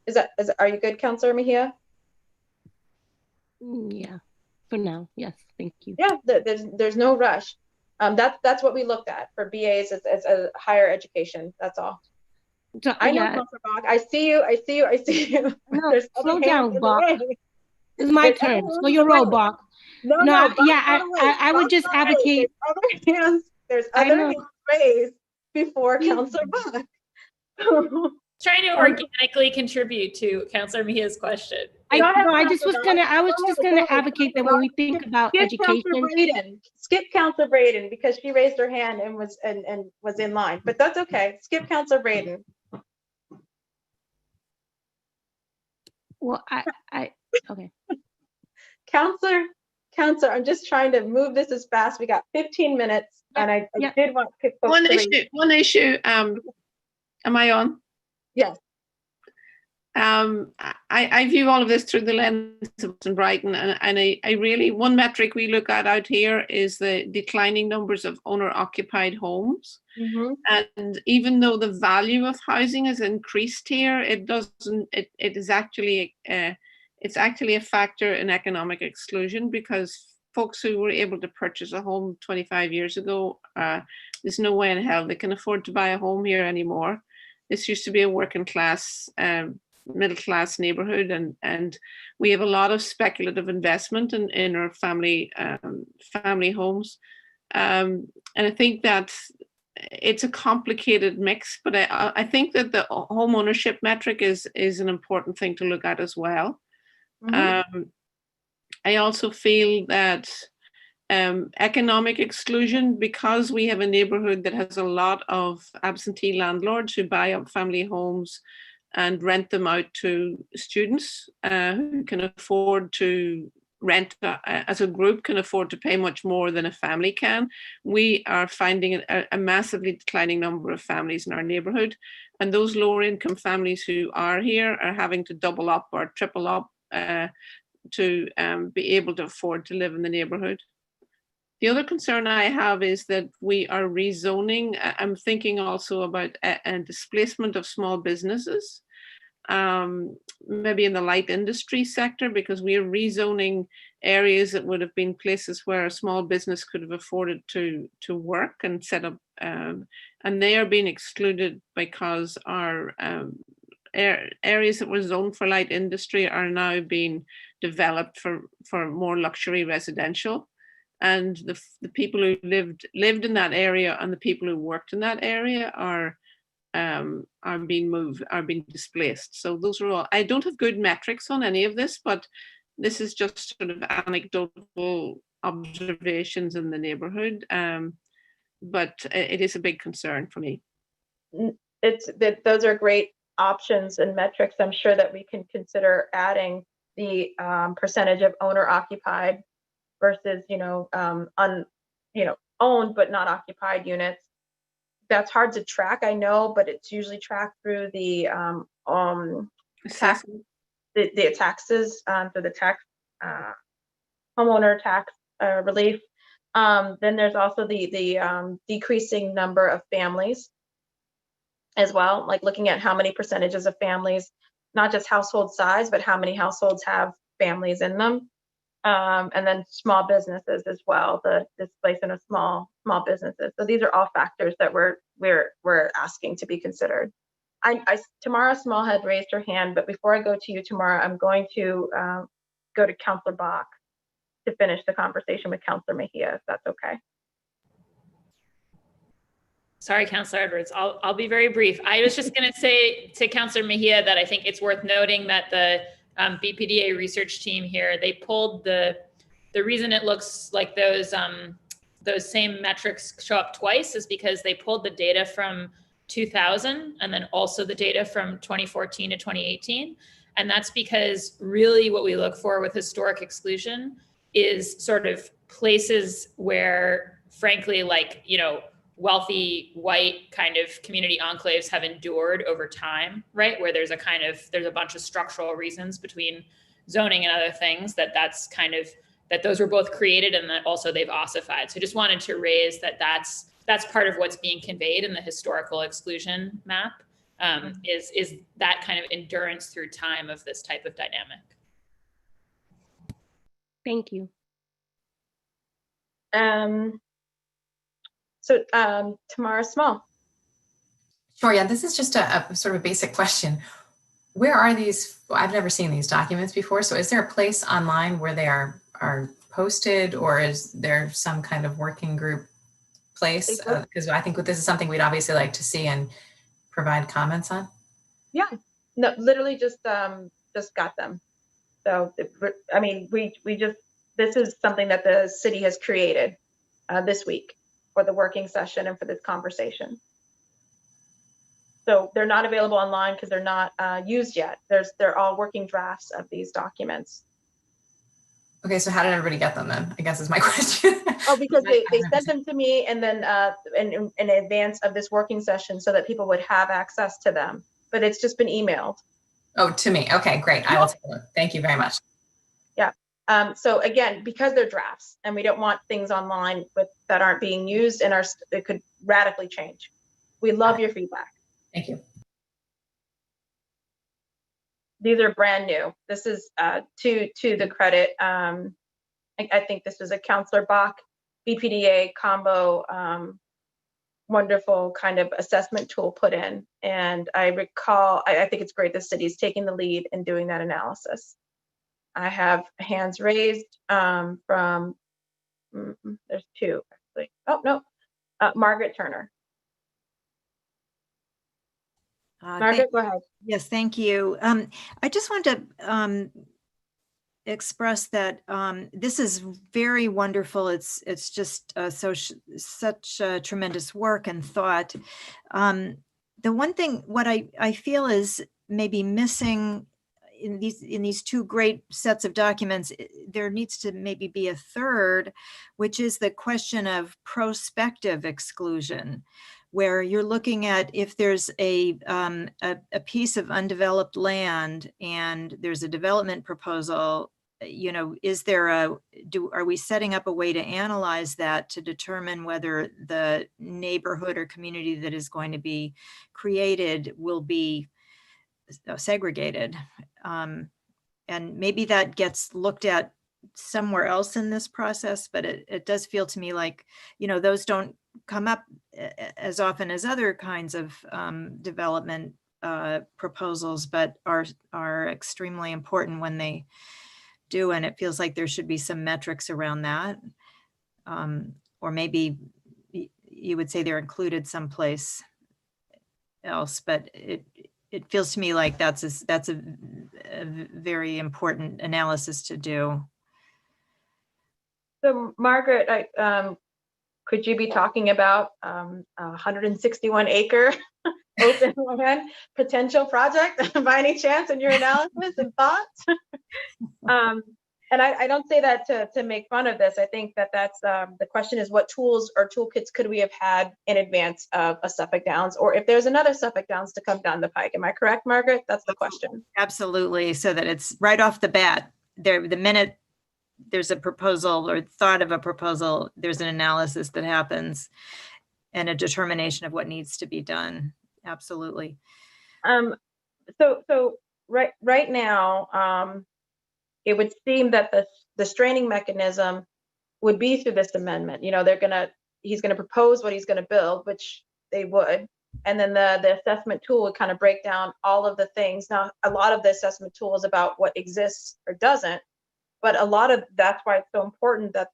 [SPEAKER 1] you good, Councilor Mejia?
[SPEAKER 10] Yeah, for now, yes, thank you.
[SPEAKER 1] Yeah, there's no rush. That's what we looked at for BAs as a higher education. That's all.
[SPEAKER 10] So,
[SPEAKER 1] I know, Councilor Bach. I see you.
[SPEAKER 10] No, slow down, Bach. It's my turn. So you're right, Bach.
[SPEAKER 1] No,
[SPEAKER 10] yeah, I would just advocate.
[SPEAKER 1] There's other hands raised before Councilor Bach.
[SPEAKER 2] Trying to organically contribute to Councilor Mejia's question.
[SPEAKER 10] I was just gonna advocate that when we think about education.
[SPEAKER 1] Skip Councilor Braden because she raised her hand and was in line, but that's okay. Skip Councilor Braden.
[SPEAKER 10] Well, okay.
[SPEAKER 1] Counselor, I'm just trying to move this as fast. We got 15 minutes, and I did want to pick
[SPEAKER 4] one issue. Am I on?
[SPEAKER 1] Yes.
[SPEAKER 4] I view all of this through the lens of Brighton, and I really, one metric we look at out here is the declining numbers of owner-occupied homes.
[SPEAKER 1] Mm-hmm.
[SPEAKER 4] And even though the value of housing has increased here, it's actually a factor in economic exclusion, because folks who were able to purchase a home 25 years ago, there's no way in hell they can afford to buy a home here anymore. This used to be a working class, middle class neighborhood, and we have a lot of speculative investment in our family homes, and I think that it's a complicated mix. But I think that the home ownership metric is an important thing to look at as well. Mm-hmm. I also feel that economic exclusion, because we have a neighborhood that has a lot of absentee landlords who buy up family homes and rent them out to students who can afford to rent as a group, can afford to pay much more than a family can. We are finding a massively declining number of families in our neighborhood. And those lower income families who are here are having to double up or triple up to be able to afford to live in the neighborhood. The other concern I have is that we are rezoning. I'm thinking also about a displacement of small businesses, maybe in the light industry sector, because we are rezoning areas that would have been places where a small business could have afforded to work and set up, and they are being excluded because our areas that were zoned for light industry are now being developed for more luxury residential. And the people who lived in that area and the people who worked in that area are being moved, are being displaced. So those are all, I don't have good metrics on any of this, but this is just sort of anecdotal observations in the neighborhood. But it is a big concern for me.
[SPEAKER 1] Those are great options and metrics. I'm sure that we can consider adding the percentage of owner occupied versus, owned but not occupied units. That's hard to track, I know, but it's usually tracked through the taxes, through the tax homeowner tax relief. Then there's also the decreasing number of families as well, like looking at how many percentages of families, not just household size, but how many households have families in them. And then small businesses as well, the displacement of small businesses. So these are all factors that we're asking to be considered. Tamara Small had raised her hand, but before I go to you, Tamara, I'm going to go to Councillor Bach to finish the conversation with Councillor Mejia, if that's okay.
[SPEAKER 2] Sorry, Councillor Edwards. I'll be very brief. I was just going to say to Councillor Mejia that I think it's worth noting that the BPDA research team here, they pulled the reason it looks like those same metrics show up twice is because they pulled the data from 2000 and then also the data from 2014 to 2018. And that's because really what we look for with historic exclusion is sort of places where, frankly, wealthy white kind of community enclaves have endured over time, right? Where there's a bunch of structural reasons between zoning and other things that those were both created and that also they've ossified. So just wanted to raise that's part of what's being conveyed in the historical exclusion map, is that kind of endurance through time of this type of dynamic.
[SPEAKER 10] Thank you.
[SPEAKER 1] So Tamara Small.
[SPEAKER 7] Sure, yeah, this is just a sort of a basic question. Where are these? I've never seen these documents before. So is there a place online where they are posted, or is there some kind of working group place? Because I think this is something we'd obviously like to see and provide comments on.
[SPEAKER 1] Yeah, no, literally just got them. So, I mean, this is something that the city has created this week for the working session and for this conversation. So they're not available online because they're not used yet. They're all working drafts of these documents.
[SPEAKER 7] Okay, so how did everybody get them then? I guess is my question.
[SPEAKER 1] Oh, because they sent them to me and then in advance of this working session so that people would have access to them. But it's just been emailed.
[SPEAKER 7] Oh, to me. Okay, great. I will take a look. Thank you very much.
[SPEAKER 1] Yeah. So again, because they're drafts and we don't want things online that aren't being used and it could radically change. We love your feedback.
[SPEAKER 7] Thank you.
[SPEAKER 1] These are brand new. This is to the credit. I think this was a Councillor Bach BPDA combo wonderful kind of assessment tool put in. And I recall, I think it's great the city's taking the lead in doing that analysis. I have hands raised from, there's two actually. Oh, no, Margaret Turner. Margaret, go ahead.
[SPEAKER 11] Yes, thank you. I just wanted to express that this is very wonderful. It's just such tremendous work and thought. The one thing, what I feel is maybe missing in these two great sets of documents, there needs to maybe be a third, which is the question of prospective exclusion, where you're looking at if there's a piece of undeveloped land and there's a development proposal, you know, is there are we setting up a way to analyze that to determine whether the neighborhood or community that is going to be created will be segregated? And maybe that gets looked at somewhere else in this process, but it does feel to me like, you know, those don't come up as often as other kinds of development proposals, but are extremely important when they do. And it feels like there should be some metrics around that. Or maybe you would say they're included someplace else, but it feels to me like that's a very important analysis to do.
[SPEAKER 1] So Margaret, could you be talking about 161 acre open land potential project by any chance in your analysis and thoughts? And I don't say that to make fun of this. I think that's the question is, what tools or toolkits could we have had in advance of a Suffolk Downs, or if there's another Suffolk Downs to come down the pike? Am I correct, Margaret? That's the question.
[SPEAKER 11] Absolutely. So that it's right off the bat there, the minute there's a proposal or thought of a proposal, there's an analysis that happens and a determination of what needs to be done. Absolutely.
[SPEAKER 1] So right now, it would seem that the straining mechanism would be through this amendment. You know, he's gonna propose what he's gonna build, which they would, and then the assessment tool would kind of break down all of the things. Now, a lot of the assessment tool is about what exists or doesn't, but a lot of that's why it's so important that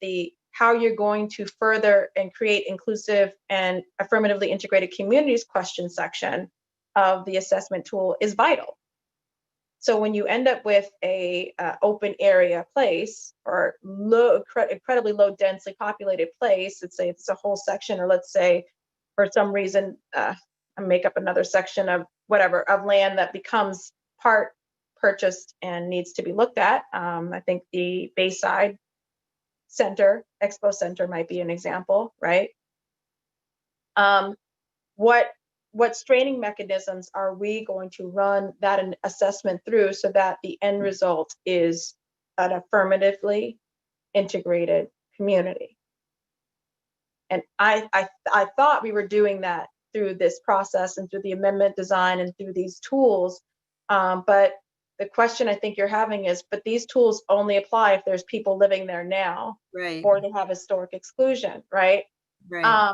[SPEAKER 1] how you're going to further and create inclusive and affirmatively integrated communities question section of the assessment tool is vital. So when you end up with a open area place or incredibly low densely populated place, let's say it's a whole section, or let's say for some reason, I make up another section of whatever, of land that becomes part purchased and needs to be looked at. I think the Bayside Center, Expo Center might be an example, right? What straining mechanisms are we going to run that assessment through so that the end result is an affirmatively integrated community? And I thought we were doing that through this process and through the amendment design and through these tools. But the question I think you're having is, but these tools only apply if there's people living there now,
[SPEAKER 11] right?
[SPEAKER 1] Or they have historic exclusion, right?
[SPEAKER 11] Right.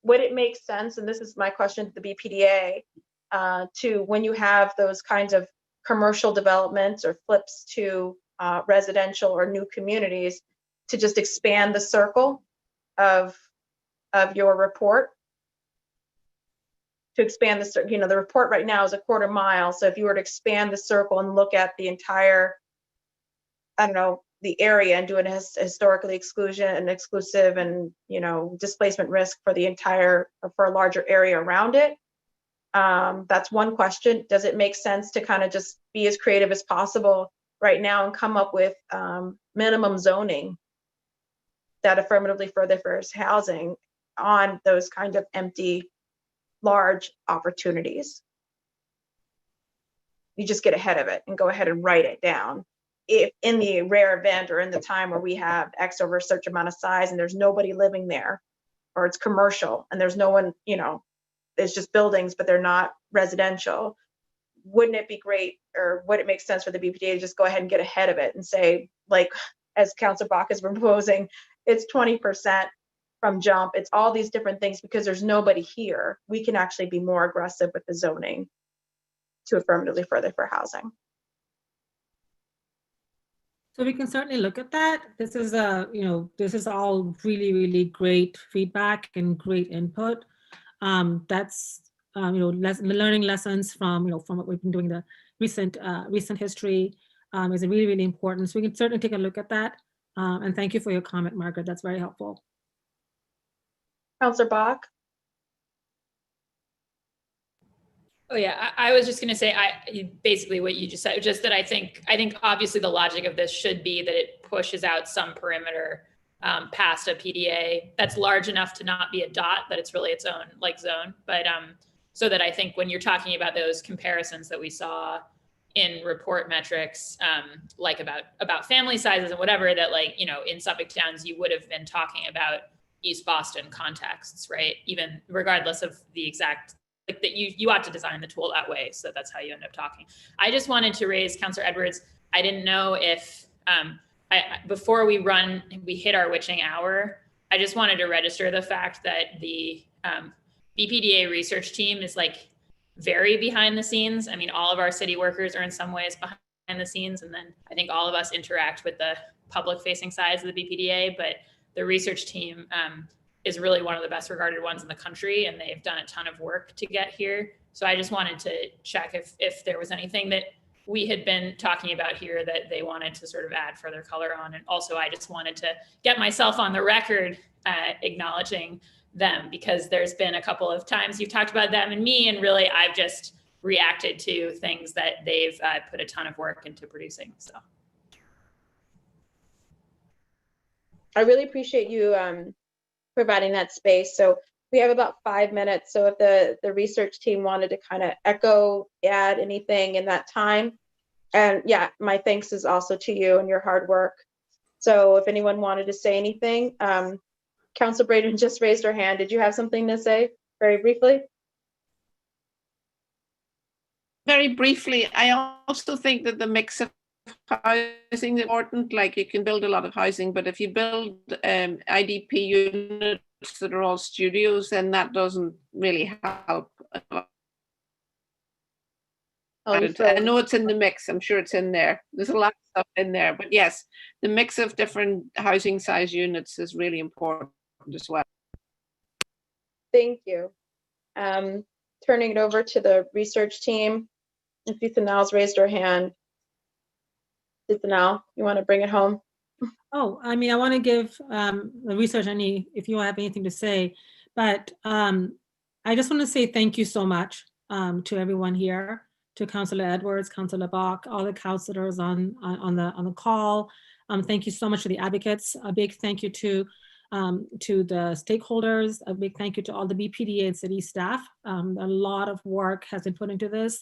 [SPEAKER 1] Would it make sense, and this is my question to the BPDA, to when you have those kinds of commercial developments or flips to residential or new communities, to just expand the circle of your report? To expand the, you know, the report right now is a 1/4 mile. So if you were to expand the circle and look at the entire, I don't know, the area and do an historically exclusion and exclusive and, you know, displacement risk for the entire, or for a larger area around it. That's one question. Does it make sense to kind of just be as creative as possible right now and come up with minimum zoning that affirmatively furthers housing on those kind of empty, large opportunities? You just get ahead of it and go ahead and write it down. If in the rare event or in the time where we have X over a certain amount of size and there's nobody living there, or it's commercial and there's no one, you know, it's just buildings, but they're not residential, wouldn't it be great, or would it make sense for the BPDA to just go ahead and get ahead of it and say, like, as Councilor Bach is proposing, it's 20% from jump, it's all these different things, because there's nobody here. We can actually be more aggressive with the zoning to affirmatively further for housing.
[SPEAKER 16] So we can certainly look at that. This is this is all really, really great feedback and great input. That's learning lessons from from what we've been doing, the recent history. is really, really important. So we can certainly take a look at that. And thank you for your comment, Margaret. That's very helpful.
[SPEAKER 1] Councillor Bach?
[SPEAKER 2] Oh yeah, I was just going to say, basically what you just said, just that I think obviously the logic of this should be that it pushes out some perimeter past a PDA that's large enough to not be a dot, that it's really its own like zone. But so that I think when you're talking about those comparisons that we saw in report metrics, like about family sizes and whatever, that like, you know, in Suffolk towns, you would have been talking about East Boston contexts, right? Even regardless of the exact, like that you ought to design the tool that way. So that's how you end up talking. I just wanted to raise, Councillor Edwards, I didn't know if, before we hit our witching hour, I just wanted to register the fact that the BPDA research team is like very behind the scenes. I mean, all of our city workers are in some ways behind the scenes. And then I think all of us interact with the public facing sides of the BPDA, but the research team is really one of the best regarded ones in the country, and they've done a ton of work to get here. So I just wanted to check if there was anything that we had been talking about here that they wanted to sort of add further color on. And also I just wanted to get myself on the record acknowledging them, because there's been a couple of times you've talked about them and me, and really I've just reacted to things that they've put a ton of work into producing. So
[SPEAKER 1] I really appreciate you providing that space. So we have about 5 minutes. So if the research team wanted to kind of add anything in that time. And yeah, my thanks is also to you and your hard work. So if anyone wanted to say anything, Councilor Braden just raised her hand. Did you have something to say very briefly?
[SPEAKER 4] Very briefly, I also think that the mix of housing is important. Like, you can build a lot of housing, but if you build IDP units that are all studios, then that doesn't really help. I know it's in the mix. I'm sure it's in there. There's a lot of stuff in there, but yes, the mix of different housing size units is really important as well.
[SPEAKER 1] Thank you. Turning it over to the research team. If Ethanal's raised her hand. Ethanal, you want to bring it home?
[SPEAKER 16] Oh, I mean, I want to give the research if you have anything to say, but I just want to say thank you so much to everyone here, to Councillor Edwards, Councillor Bach, all the councillors on the call. Thank you so much to the advocates. A big thank you to the stakeholders. A big thank you to all the BPDA and city staff. A lot of work has been put into this.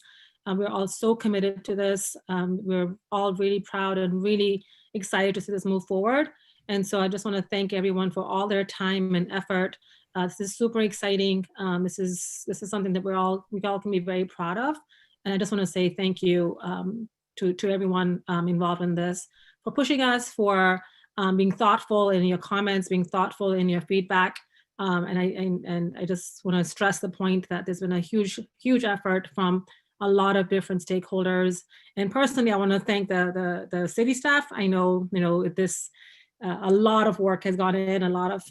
[SPEAKER 16] We're all so committed to this. We're all really proud and really excited to see this move forward. And so I just want to thank everyone for all their time and effort. This is super exciting. This is something that we all can be very proud of. And I just want to say thank you to everyone involved in this, for pushing us, for being thoughtful in your comments, being thoughtful in your feedback. And I just want to stress the point that there's been a huge effort from a lot of different stakeholders. And personally, I want to thank the city staff. I know, this a lot of work has gone in, a lot of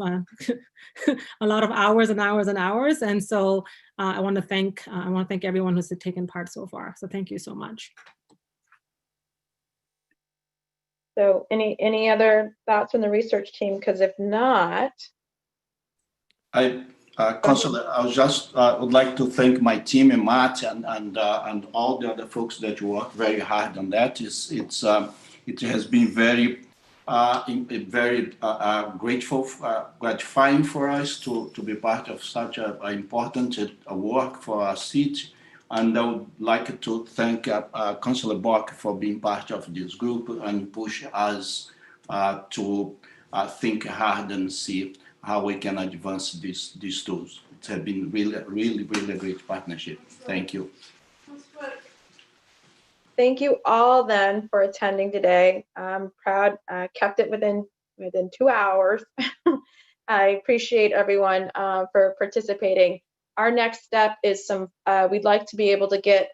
[SPEAKER 16] a lot of hours and hours and hours. And so I want to thank everyone who's taken part so far. So thank you so much.
[SPEAKER 1] So any other thoughts from the research team? Because if not,
[SPEAKER 17] Councillor, I was just would like to thank my team and Matt and all the other folks that worked very hard on that. It has been very grateful, gratifying for us to be part of such an important work for our city. And I would like to thank Councillor Bach for being part of this group and push us to think hard and see how we can advance these tools. It has been really a great partnership. Thank you.
[SPEAKER 1] thank you all then for attending today. I'm proud, kept it within 2 hours. I appreciate everyone for participating. Our next step is we'd like to be able to get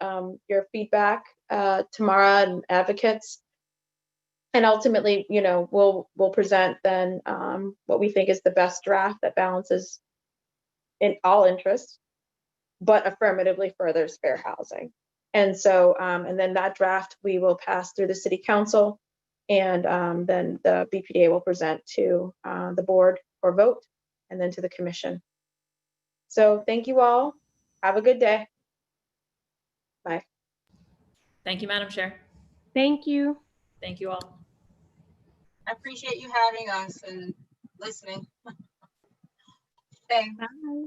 [SPEAKER 1] your feedback, Tamara and advocates. And ultimately, we'll present then what we think is the best draft that balances in all interests, but affirmatively furthers fair housing. And so, and then that draft we will pass through the city council, and then the BPDA will present to the board for vote, and then to the commission. So thank you all. Have a good day. Bye.
[SPEAKER 2] Thank you, Madam Chair.
[SPEAKER 10] Thank you.
[SPEAKER 2] Thank you all.
[SPEAKER 13] I appreciate you having us and listening. Thanks.
[SPEAKER 10] Bye.